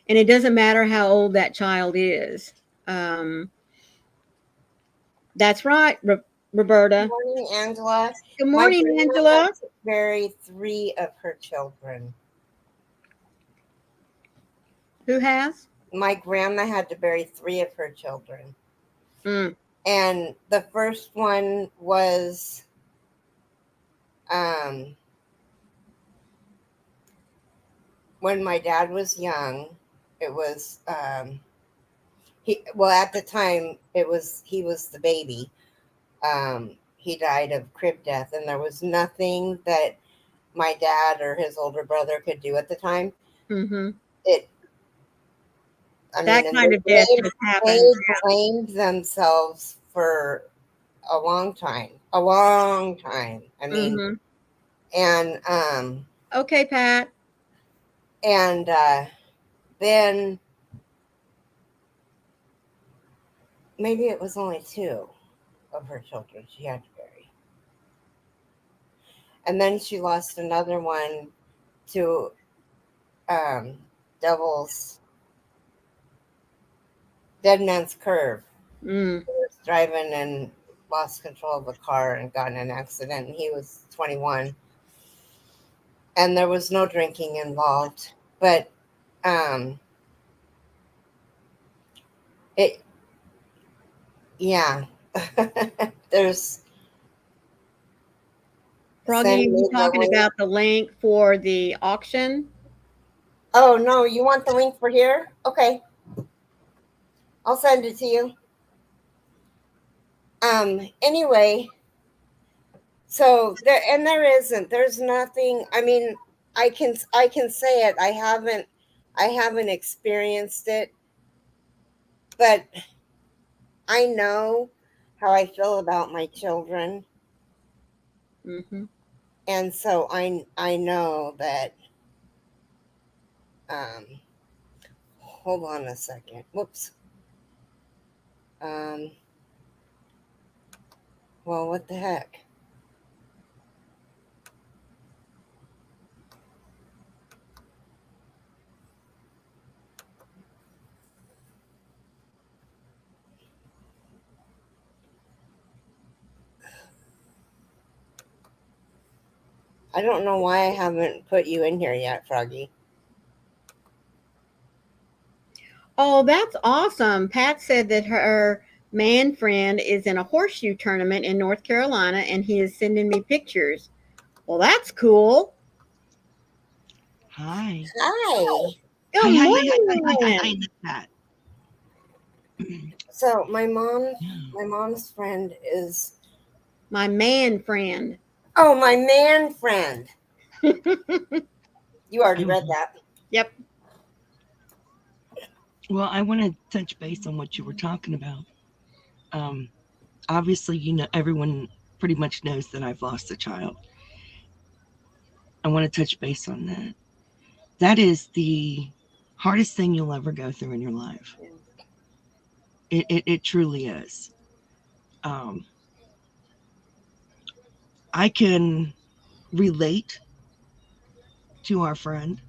And it doesn't matter how old that child is. That's right, Roberta. Good morning, Angela. Good morning, Angela. Buried 3 of her children. Who has? My grandma had to bury 3 of her children. Mm. And the first one was when my dad was young. It was at the time he was the baby. He died of crib death, and there was nothing that my dad or his older brother could do at the time. Mm-hmm. That kind of death just happened. They blamed themselves for a long time. I mean, and okay, Pat. And then maybe it was only 2 of her children she had to bury. And then she lost another one to Devil's Dead Man's Curve. He was driving and lost control of the car and got in an accident, and he was 21. And there was no drinking involved, but there's Froggy, you talking about the link for the auction? Oh no, you want the link for here? Okay, I'll send it to you. Anyway, so there's nothing. I mean, I can say it. I haven't experienced it, but I know how I feel about my children. And so I know that hold on a second. Whoops. Well, what the heck? I don't know why I haven't put you in here yet, Froggy. Oh, that's awesome. Pat said that her man friend is in a horseshoe tournament in North Carolina, and he is sending me pictures. Well, that's cool. Hi. Hi. Good morning. I missed that. So my mom's friend is my man friend. Oh, my man friend. You already read that. Yep. Well, I want to touch base on what you were talking about. Obviously, everyone pretty much knows that I've lost a child. I want to touch base on that. That is the hardest thing you'll ever go through in your life. It truly is. Um, I can relate to our friend.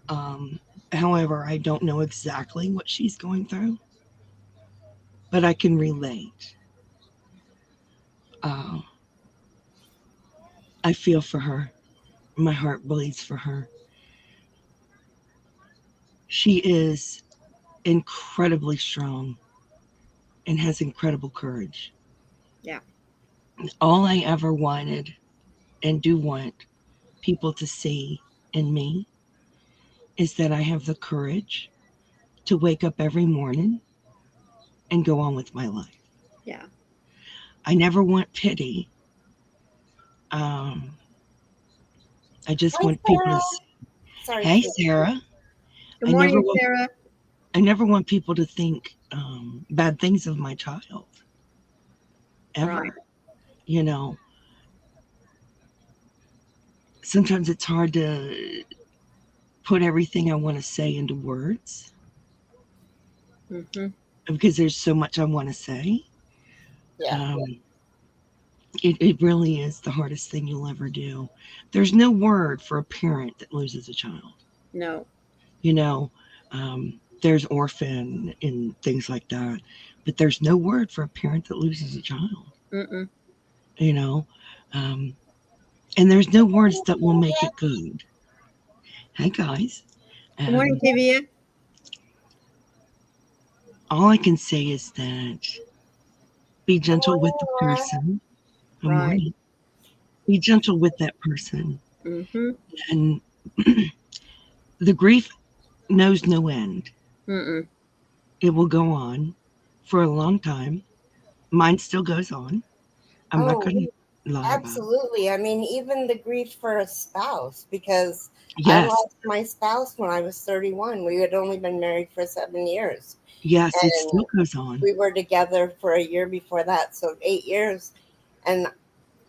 Um, However, I don't know exactly what she's going through, but I can relate. Uh, I feel for her. My heart bleeds for her. She is incredibly strong and has incredible courage. Yeah. All I ever wanted and do want people to see in me is that I have the courage to wake up every morning and go on with my life. Yeah. I never want pity. Um, I just Hi, want people to Sarah. say, Sorry, "Hey, sweetie. Sarah." Good I never morning, want. Sarah. I never want people to think bad things of my child. Right. Ever. You know. Sometimes it's hard to put everything I want to say into words Mm-hmm. because there's so much I want to say. Yeah. Um, it really is the hardest thing you'll ever do. There's no word for a parent that loses a child. No. You know, there's orphan and things like that, but there's no word for a parent that loses a child. Mm-mm. You know, um, and there's no words that will make it good. Hey guys, Good morning, um, Tivia. all I can say is that be Good gentle morning, with the Laura. person. Good Right. morning. Be gentle with that person, Mm-hmm. and the grief knows no end. Mm-mm. It will go on for a long time. Mine still goes on. I'm not Oh, going to lie about it. absolutely. I mean, even the grief for a spouse, because I Yes, lost my spouse when I was 31. We had only been married for 7 years. yes, it And still goes on. we were together for a year before that. So 8 years. And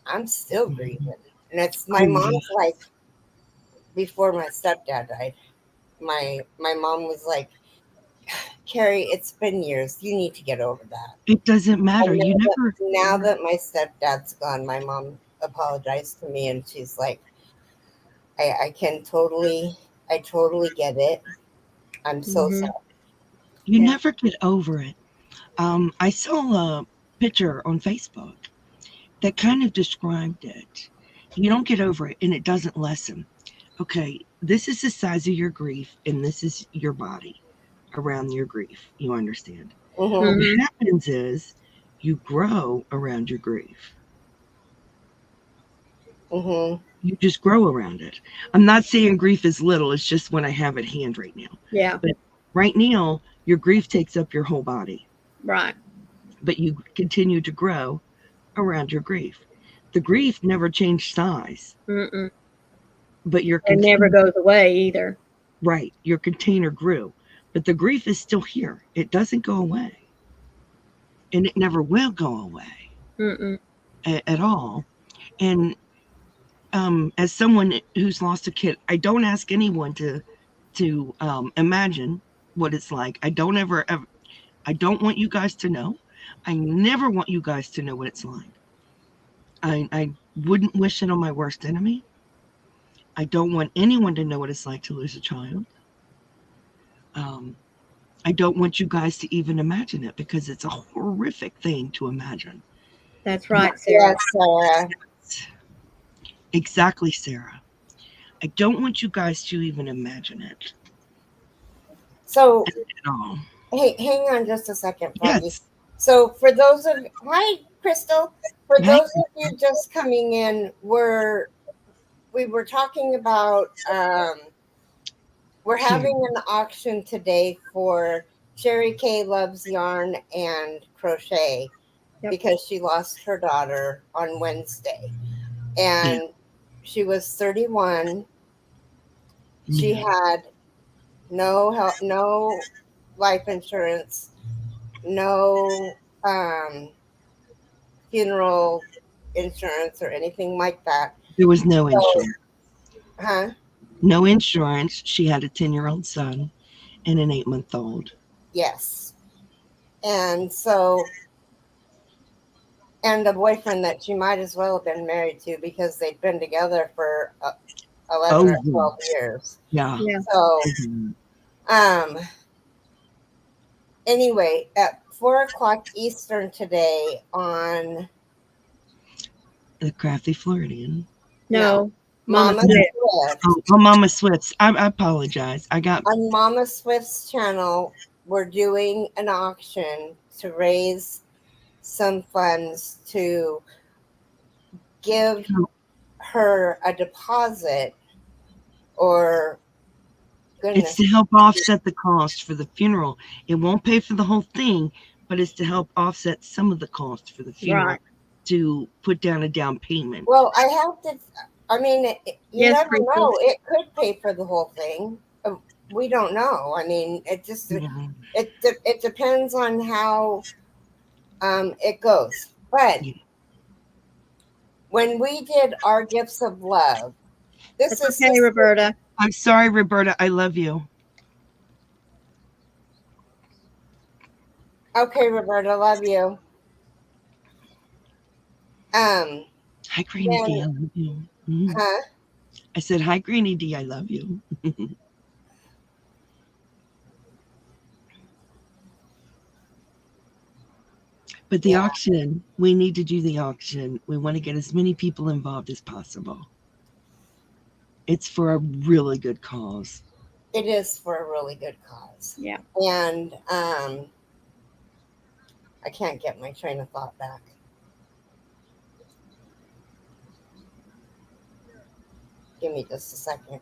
I'm still Mhm. grieving. And it's my Oh, yeah. mom's like, before my stepdad died, my mom was like, Keri, it's been years. You need to get over that. It doesn't matter. And You never, now that my stepdad's gone, my mom apologized to me and she's like, I can I totally get it. I'm so Mm-hmm. sorry. you Yeah. never get over it. I saw a picture on Facebook that kind of described it. You don't get over it and it doesn't lessen. Okay, this is the size of your grief and this is your body around your grief. You understand? Mm-hmm. What Mm-hmm. happens is you grow around your grief. Mm-hmm. You just grow around it. I'm not saying grief is little, it's just what I have at hand right now. Yeah. But right now, your grief takes up your whole body, Right. but you continue to grow around your grief. The grief never changed size, Mm-mm. but your It never container, goes away either. right, your container grew. But the grief is still here. It doesn't go away. And it never will go away Mm-mm. at all. And as someone who's lost a kid, I don't ask anyone to imagine what it's like. I don't ever. I don't want you guys to know. I never want you guys to know what it's like. I wouldn't wish it on my worst enemy. I don't want anyone to know what it's like to lose a child. Um, I don't want you guys to even imagine it because it's a horrific thing to imagine. That's Yeah, right, Sarah. Yes, Sarah. exactly, Sarah. I don't want you guys to even imagine it So, at all. hey, hang on just a second, Froggy. Yes. So, for those of hi, Crystal. For Hey, those of you just coming in, we were talking about we're Keri. having an auction today for Sherry K loves yarn and crochet Yep. because she lost her daughter on Wednesday. and she was 31. She had no help, no life insurance, no funeral insurance or anything like that. There was no insurance. Huh? No insurance. She had a 10-year-old son and an 8-month-old. Yes. And so, and a boyfriend that she might as well have been married to because they'd been together for 11 or 12 years. Yeah. So, Mhm. Anyway, at 4:00 Eastern today on The Crafty Floridian. No. Mama Swift. Swift. Oh, Mama Swift's. I apologize. I got On Mama Swift's channel, we're doing an auction to raise some funds to give her a deposit, or It's to help offset the cost for the funeral. It won't pay for the whole thing, but it's to help offset some of the cost for the funeral, Right. to put down a down payment. Well, I have to. I mean, you Yes, never Crystal. know. It could pay for the whole thing. We don't know. I mean, it just Mhm. it depends on how it goes. But Yeah. when we did our gifts of love, this It's is okay, Roberta. I'm sorry, Roberta. I love you. Okay, Roberta, love you. Hi, Greenie D. I love you. Mhm. Huh? I said, hi, Greenie D. I love you. But the auction, we need to do the auction. We want to get as many people involved as possible. It's for a really good cause. It is for a really good cause. Yeah. And I can't get my train of thought back. Give me just a second.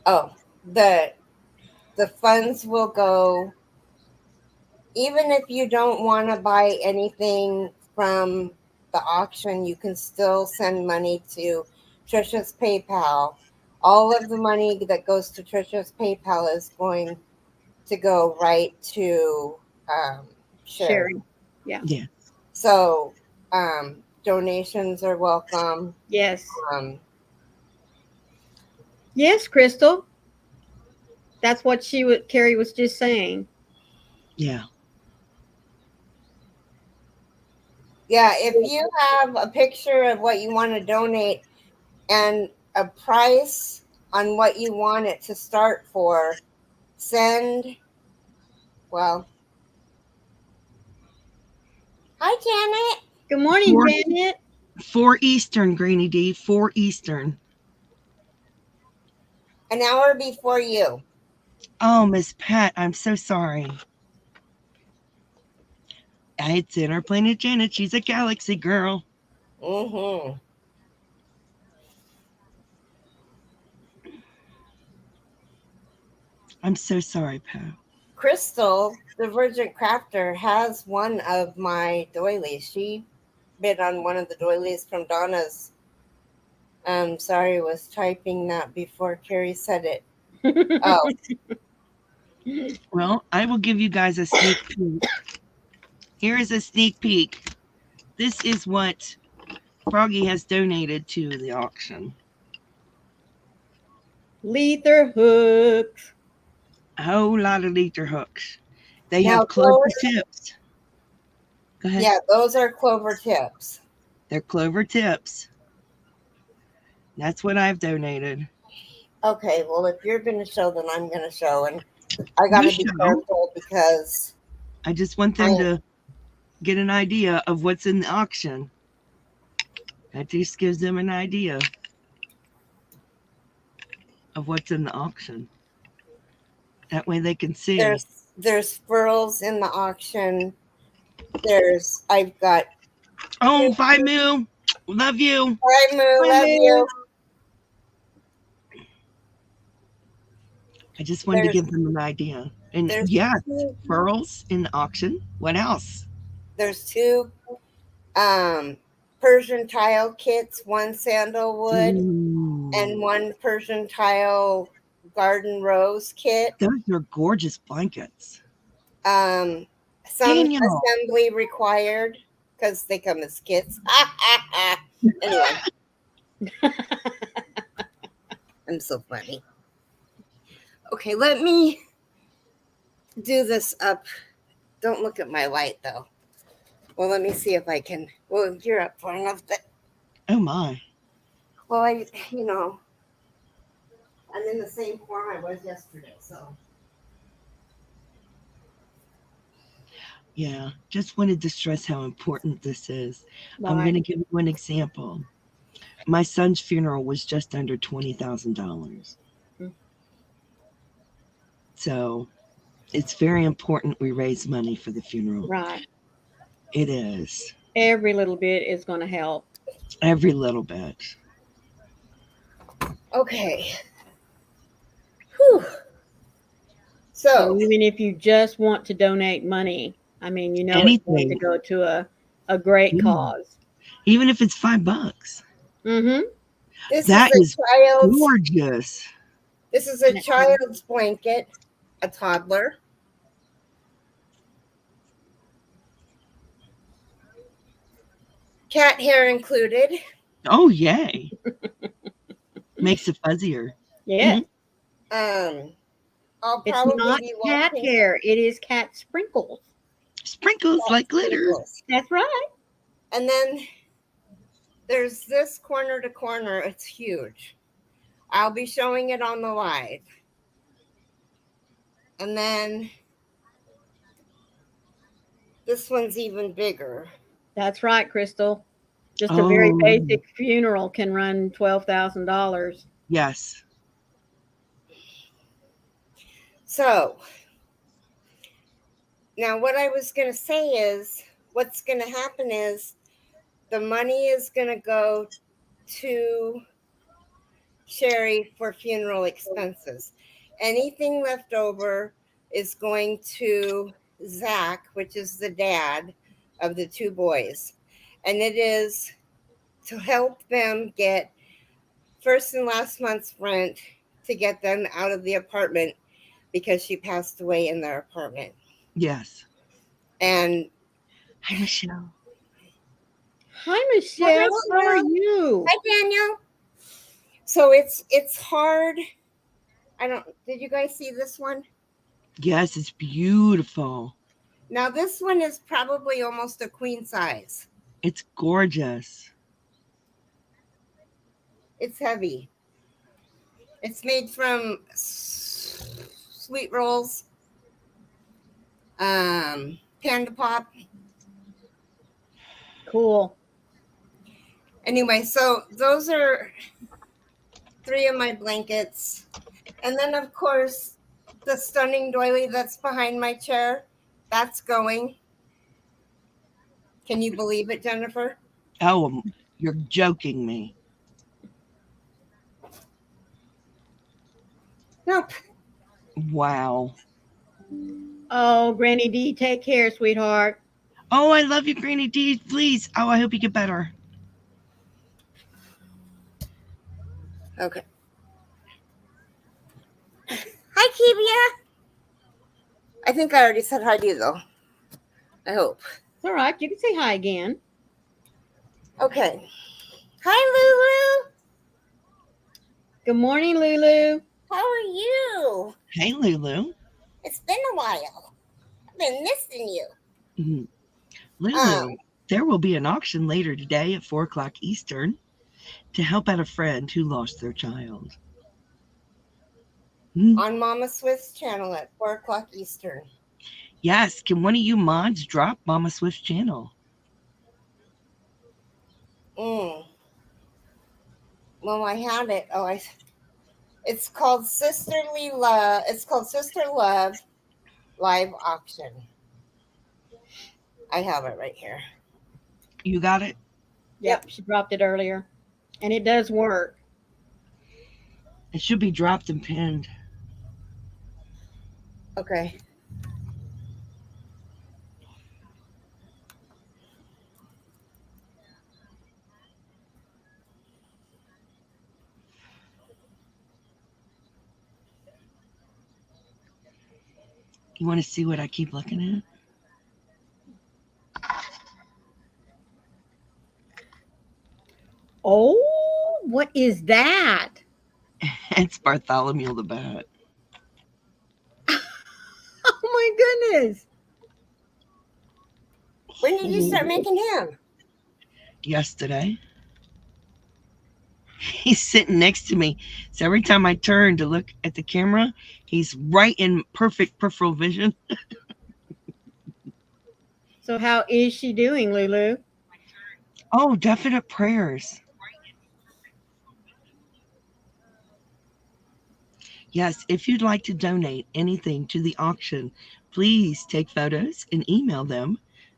Oh, the funds will go, even if you don't want to buy anything from the auction, you can still send money to Trisha's PayPal. All of the money that goes to Trisha's PayPal is going to go right to Sherry. Yeah. Yeah. So donations are welcome. Yes. Yes, Crystal. That's what Keri was just saying. Yeah. Yeah, if you have a picture of what you want to donate and a price on what you want it to start for, send. Well, hi, Janet. Good morning, Janet. 4 Eastern, Greenie D. 4 Eastern. An hour before you. Oh, Miss Pat, I'm so sorry. It's in our planet Janet. She's a galaxy girl. Mm-hmm. I'm so sorry, Pat. Crystal, the Virgin Crafter, has one of my doilies. She bid on one of the doilies from Donna's. Sorry, was typing that before Keri said it. Oh. Well, I will give you guys a sneak peek. Here is a sneak peek. This is what Froggy has donated to the auction. Leather hooks. A whole lot of leather hooks. They Now, have clover tips. Go ahead. Yeah, those are clover tips. They're clover tips. That's what I've donated. Okay, well, if you're going to show, then I'm going to show. And I got to be careful because I just want them to get an idea of what's in the auction. That just gives them an idea of what's in the auction. That way they can see. There's furls in the auction. I've got. Oh, bye, Moo. Love you. Bye, Moo. Love you. I just wanted to give them an idea. And yeah, furls in the auction. What else? There's two Persian tile kits, one sandalwood, Ooh, and one Persian tile garden rose kit. those are gorgeous blankets. Some Daniel. assembly required because they come as kits. Anyway, I'm so funny. Okay, let me do this up. Don't look at my light though. Well, let me see if I can. Well, you're up far enough that. Oh my. Well, I'm in the same form I was yesterday, so. Yeah, just wanted to stress how important this is. I'm Right. going to give you an example. My son's funeral was just under $20,000. Mm. So it's very important we raise money for the funeral. Right. It is. Every little bit is going to help. Every little bit. Okay. Whew. So, even if you just want to donate money, I mean, it's going to Anything. go to a great Yeah. cause. Even if it's $5. Mm-hmm. this That is is a child's. gorgeous. This is a child's blanket, a toddler. Cat hair included. Oh, yay. Makes it fuzzier. Yeah. I'll It's probably not be cat watching hair. It is cat sprinkles. Sprinkles like glitter. sprinkles. That's right. And then there's this corner to corner. It's huge. I'll be showing it on the live. And then this one's even bigger. That's right, Crystal. Just a very Oh, basic funeral can run $12,000. yes. So now what I was going to say is what's going to happen is the money is going to go to Sherry for funeral expenses. Anything left over is going to Zach, which is the dad of the two boys. And it is to help them get first and last month's rent to get them out of the apartment because she passed away in their apartment. Yes. And Hi, Michelle. Hi, Michelle. How are you? Hi, Daniel. So it's hard. Did you guys see this one? Yes, it's beautiful. Now this one is probably almost a queen size. It's gorgeous. It's heavy. It's made from sweet rolls, Panda Pop. Cool. Anyway, so those are 3 of my blankets. And then, of course, the stunning doily that's behind my chair, that's going. Can you believe it, Jennifer? Oh, you're joking me. Nope. Wow. Oh, Granny D, take care, sweetheart. Oh, I love you, Granny D. Please. Oh, I hope you get better. Okay. Hi, Kibia. I think I already said hi to you, though. I hope. It's all right. You can say hi again. Okay. Hi, Lulu. Good morning, Lulu. How are you? Hey, Lulu. It's been a while. I've been missing you. Mhm. Lulu, there will be an auction later today at 4 o'clock Eastern to help out a friend who lost their child. On Mama Swift's channel at 4 o'clock Eastern. Yes. Can one of you mods drop Mama Swift's channel? Well, I had it. It's called Sisterly Love. It's called Sister Love Live Auction. I have it right here. You got it? Yep, she dropped it earlier. And it does work. It should be dropped and pinned. Okay. You want to see what I keep looking Oh, what is that? at? It's Bartholomew the bat. Oh my goodness. When did you start making him? Yesterday. He's sitting next to me. So every time I turn to look at the camera, he's right in perfect peripheral vision. So how is she doing, Lulu? Oh, definite prayers. Yes, if you'd like to donate anything to the auction, please take photos and email them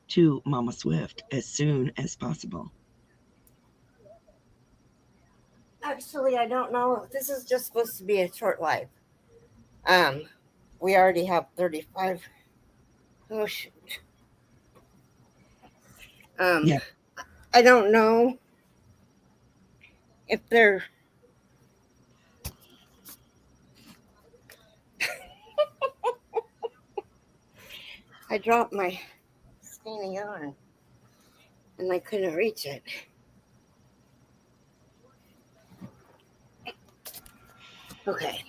to Mama Swift as soon as possible. Actually, I don't know. This is just supposed to be a short live. We already have 35. Oh shoot. Yeah. I don't know if they're. I dropped my skinny yarn and I couldn't reach it. Okay.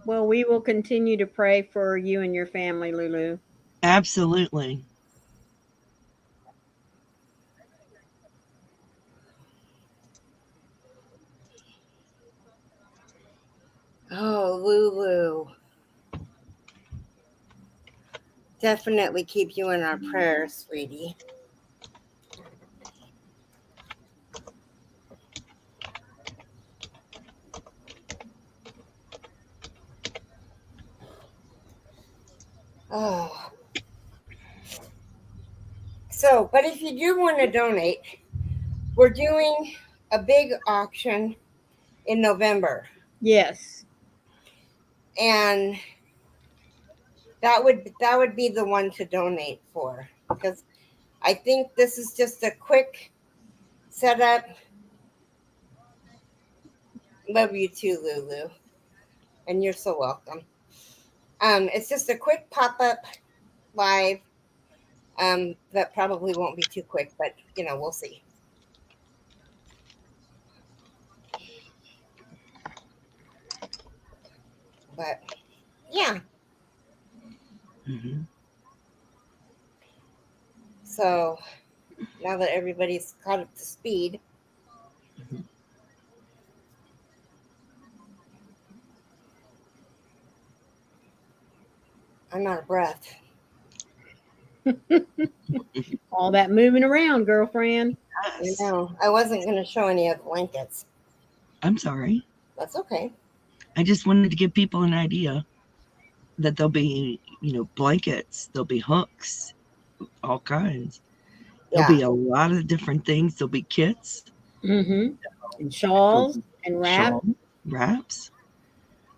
Well, we will continue to pray for you and your family, Lulu. Absolutely. Oh, Lulu. Definitely keep you in our prayers, sweetie. Oh. So, but if you do want to donate, we're doing a big auction in November. Yes. And that would be the one to donate for, because I think this is just a quick setup. Love you too, Lulu. And you're so welcome. It's just a quick pop-up live. That probably won't be too quick, but we'll see. But yeah. Mm-hmm. So now that everybody's caught up to speed, Mm-hmm. I'm out of breath. All that moving around, girlfriend. Yes. I wasn't going to show any of the blankets. I'm sorry. That's okay. I just wanted to give people an idea that there'll be, blankets, there'll be hooks, all kinds. There'll Yeah. be a lot of different things. There'll be kits, Mm-hmm. And there'll shawls be and wrap. shawl, wraps.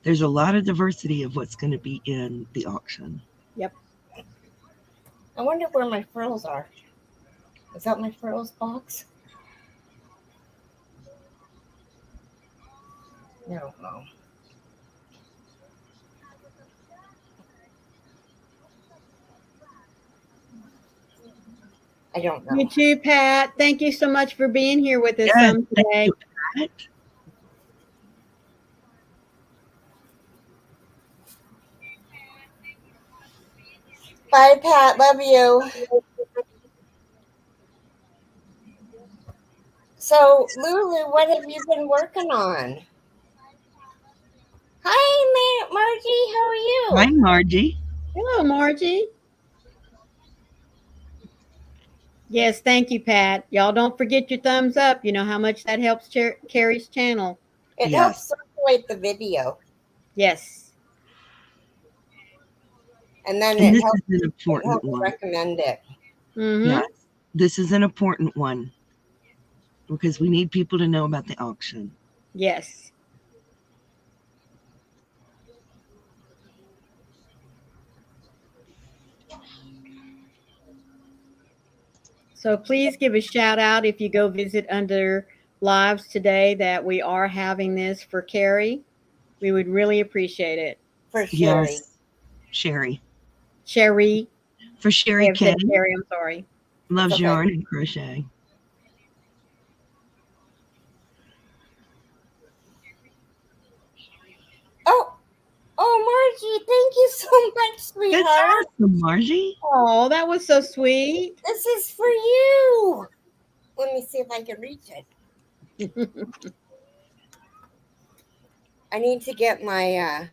There's a lot of diversity of what's going to be in the auction. Yep. I wonder where my frills are. Is that my frills box? No. I don't know. You too, Pat. Thank you so much for being here with us Yes, today. thank you, Pat. Bye, Pat. Love you. So, Lulu, what have you been working on? Hi, Margie. How are you? Hi, Margie. Hello, Margie. Yes, thank you, Pat. Y'all don't forget your thumbs up. You know how much that helps Keri's channel. It Yes. helps circulate the video, Yes. and then And it this helps, is an important one. recommend it. Mm-hmm. Yes, this is an important one because we need people to know about the auction. Yes. So please give a shout out if you go visit under lives today that we are having this for Keri. We would really appreciate it. For Sherry. Yes, Sherry. Sherry. For Sherry I have said K. Keri, I'm sorry. Loves okay. yarn and crochet. Oh, Margie, thank you so much, That's sweetheart. awesome, Margie. Oh, that was so sweet. This is for you. Let me see if I can reach it. I need to get my,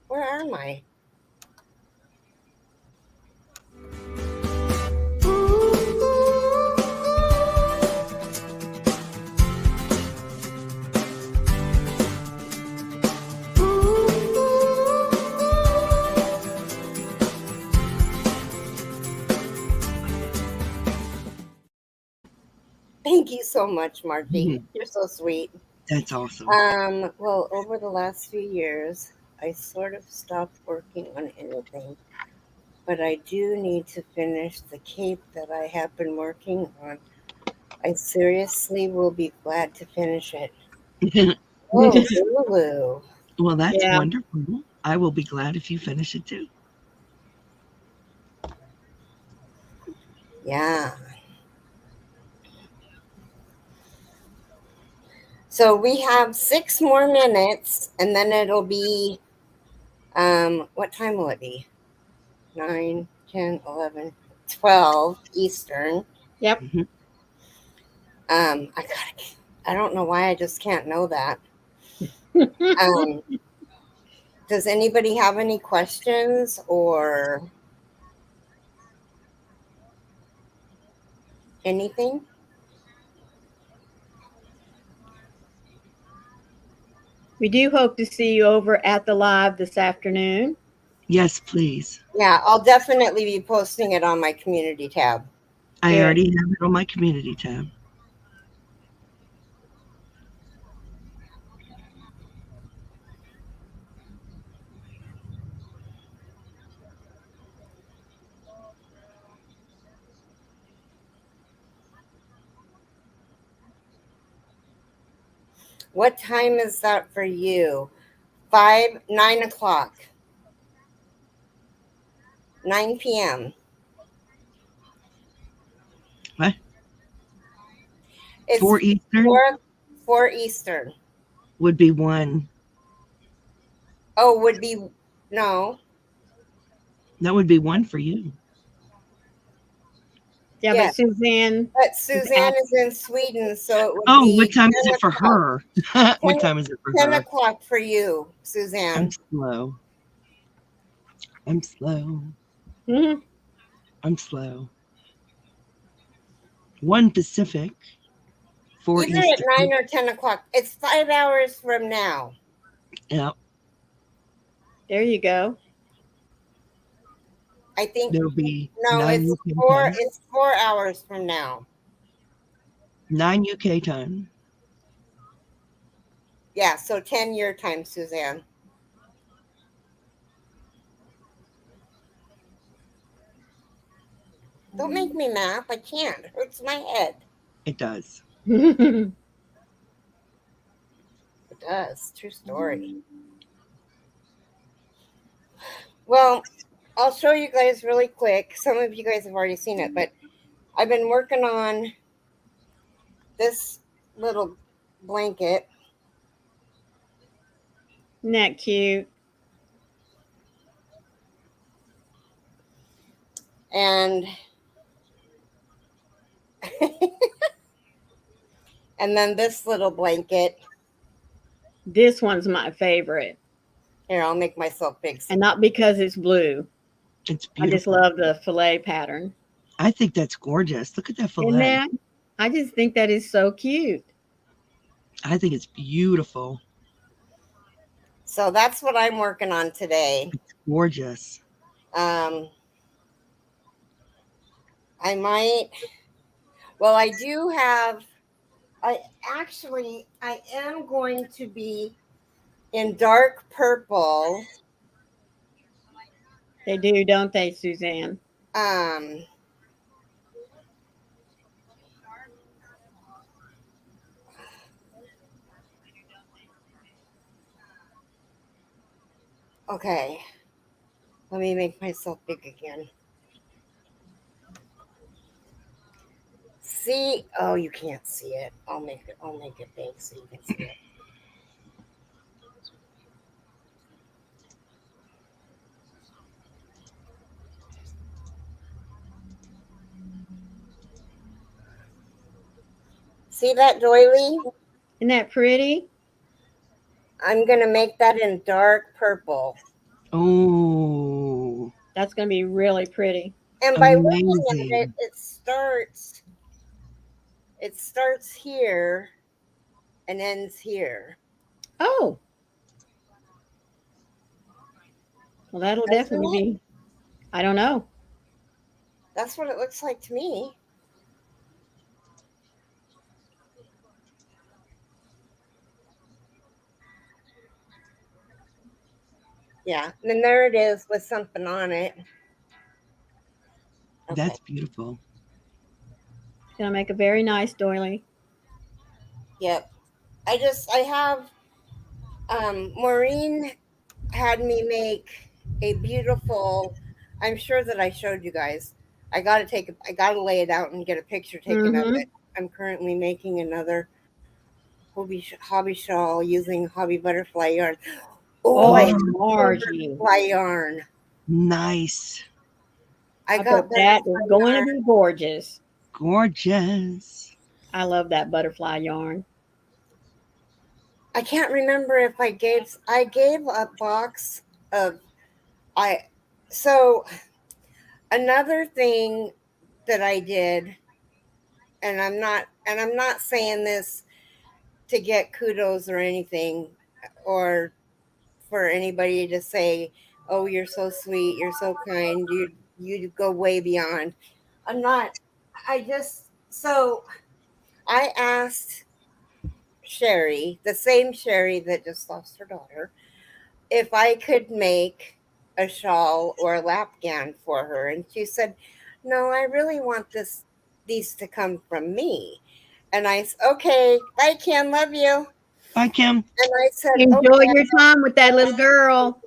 where are my? Thank you so much, Margie. You're so sweet. That's awesome. Well, over the last few years, I sort of stopped working on anything, but I do need to finish the cape that I have been working on. I seriously will be glad to finish it. Oh, Lulu. Well, that's Yeah. wonderful. I will be glad if you finish it too. Yeah. So we have 6 more minutes, and then it'll be, what time will it be? 9, 10, 11, 12 Eastern. Yep. Mhm. I don't know why I just can't know that. Does anybody have any questions or anything? We do hope to see you over at the live this afternoon. Yes, please. Yeah, I'll definitely be posting it on my community tab. I Good. already have it on my community tab. What time is that for you? 9 o'clock. 9 p.m. What? It's 4 Eastern 4 Eastern. would be 1. Oh, would be, no. That would be 1 for you. Yeah, Yeah. but Suzanne. But Suzanne is in Sweden, so it would Oh, be what time is 10 it for o'clock. her? What time is it for 10 her? o'clock for you, Suzanne. I'm slow. I'm slow. Mhm. I'm slow. 1 Pacific. 4 Either at Eastern. 9 or 10 o'clock. It's 5 hours from now. Yep. There you go. I think, There'll be no, 9 it's UK 4, time. it's 4 hours from now. 9 UK time. Yeah, so 10 your time, Suzanne. Don't make me math. I can't. It hurts my head. It does. It does. True story. Well, I'll show you guys really quick. Some of you guys have already seen it, but I've been working on this little blanket. Isn't that cute? And and then this little blanket. This one's my favorite. Here, I'll make myself big. And not because it's blue. It's I just beautiful. love the fillet pattern. I think that's gorgeous. Look at that Isn't fillet. that? I just think that is so cute. I think it's beautiful. So that's what I'm working on today. It's gorgeous. I do have, I am going to be in dark purple. They do, don't they, Suzanne? Okay. Let me make myself big again. See? Oh, you can't see it. I'll make it big so you can see it. See that doily? Isn't that pretty? I'm gonna make that in dark purple. Oh, That's going to be really pretty. And by looking at it, amazing. it starts here and ends here. Oh, well, that'll Doesn't definitely it? be, I don't know. That's what it looks like to me. Yeah. And then there it is with something on it. Okay. That's beautiful. It's going to make a very nice doily. Yep. I have Maureen had me make a beautiful, I'm sure that I showed you guys. I gotta lay it out and get a picture taken of Mm-hmm. it. I'm currently making another hobby shawl using hobby butterfly yarn. Oh, I Oh, have some Margie. butterfly yarn. Nice. I I bet got that is butterfly going to yarn. be gorgeous. Gorgeous. I love that butterfly yarn. I can't remember if I gave a box of I so another thing that I did, and I'm not saying this to get kudos or anything, or for anybody to say, "Oh, you're so sweet, you're so kind, you go way beyond." I'm not. I just so I asked Sherry, the same Sherry that just lost her daughter, if I could make a shawl or a lap gown for her, and she said, "No, I really want these to come from me." And I said, "Okay, bye, Kim, love you." Bye, Kim. And I said, Enjoy "Okay." your time with that little girl.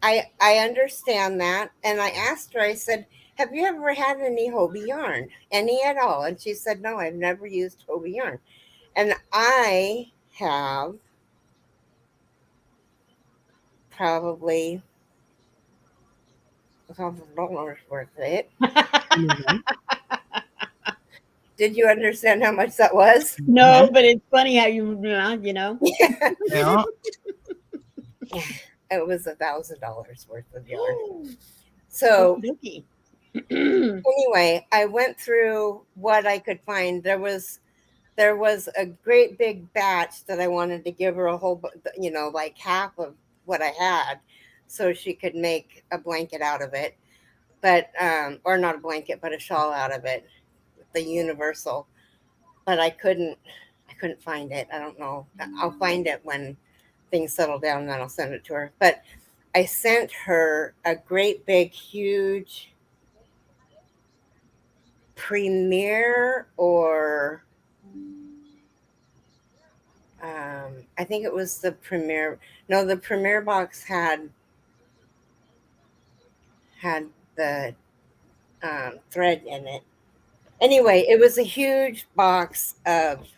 I understand that. And I asked her, I said, "Have you ever had any Hobie yarn? Any at all?" And she said, "No, I've never used Hobie yarn." And I have probably $1,000 worth of it. Mhm. Did you understand how much that was? No, Mhm. but it's funny how you know. Yeah. It was $1,000 worth of yarn. So Okey-dokey. anyway, I went through what I could find. There was a great big batch that I wanted to give her a whole, like half of what I had, so she could make a blanket out of it, but or not a blanket, but a shawl out of it, the universal. But I couldn't find it. I don't know. I'll find it when things settle down, and then I'll send it to her. But I sent her a great big huge premiere, or I think it was the premiere. No, the premiere box had the thread in it. Anyway, it was a huge box of.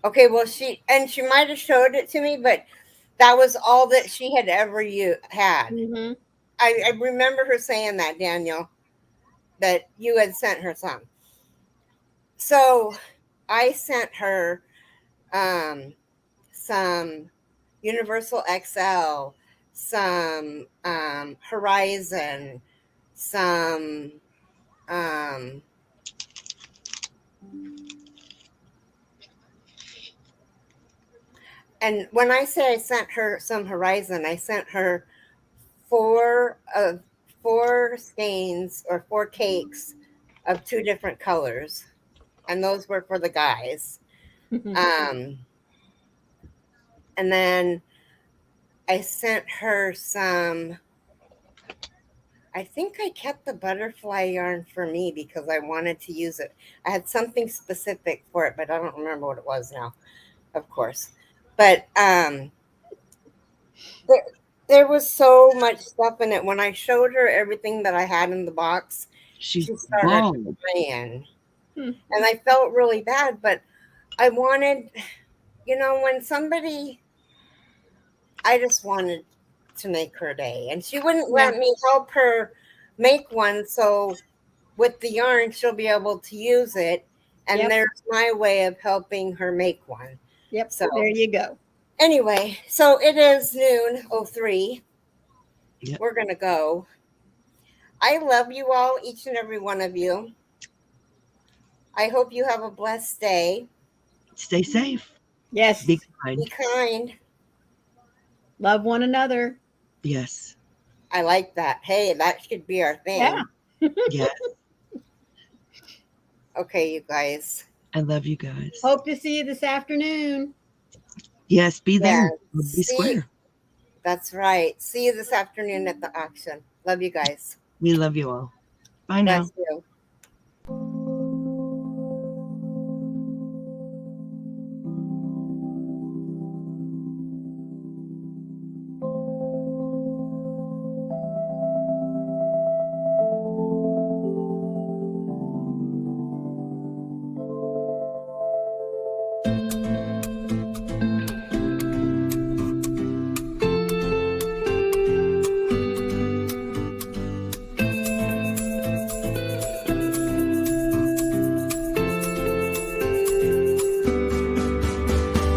Okay, well, she might have showed it to me, but that was all that she had ever had. Mm-hmm. I remember her saying that, Daniel, that you had sent her some. So I sent her some Universal XL, some Horizon, some um, and when I say I sent her some Horizon, I sent her four of four skeins or four cakes of two different colors, and those were for the guys. Um, and then I sent her some. I think I kept the butterfly yarn for me because I wanted to use it. I had something specific for it, but I don't remember what it was now, of course. But there, there was so much stuff in it. When I showed her everything that I had in the box, She's she started bald. crying. Hmm. And I felt really bad, but I wanted, when somebody, I just wanted to make her day. And she wouldn't Yeah. let me help her make one. So with the yarn, she'll be able to use it. And Yep. there's my way of helping her make one. Yep. So There you go. anyway, so it is noon 03. Yep. We're going to go. I love you all, each and every one of you. I hope you have a blessed day. Stay safe. Yes. Be kind. Be kind. Love one another. Yes. I like that. Hey, that should be our thing. Yeah. Yes. Okay, you guys. I love you guys. Hope to see you this afternoon. Yes, be there. Yeah. Be square. That's right. See you this afternoon at the auction. Love you guys. We love you all. Bye now. Bless you.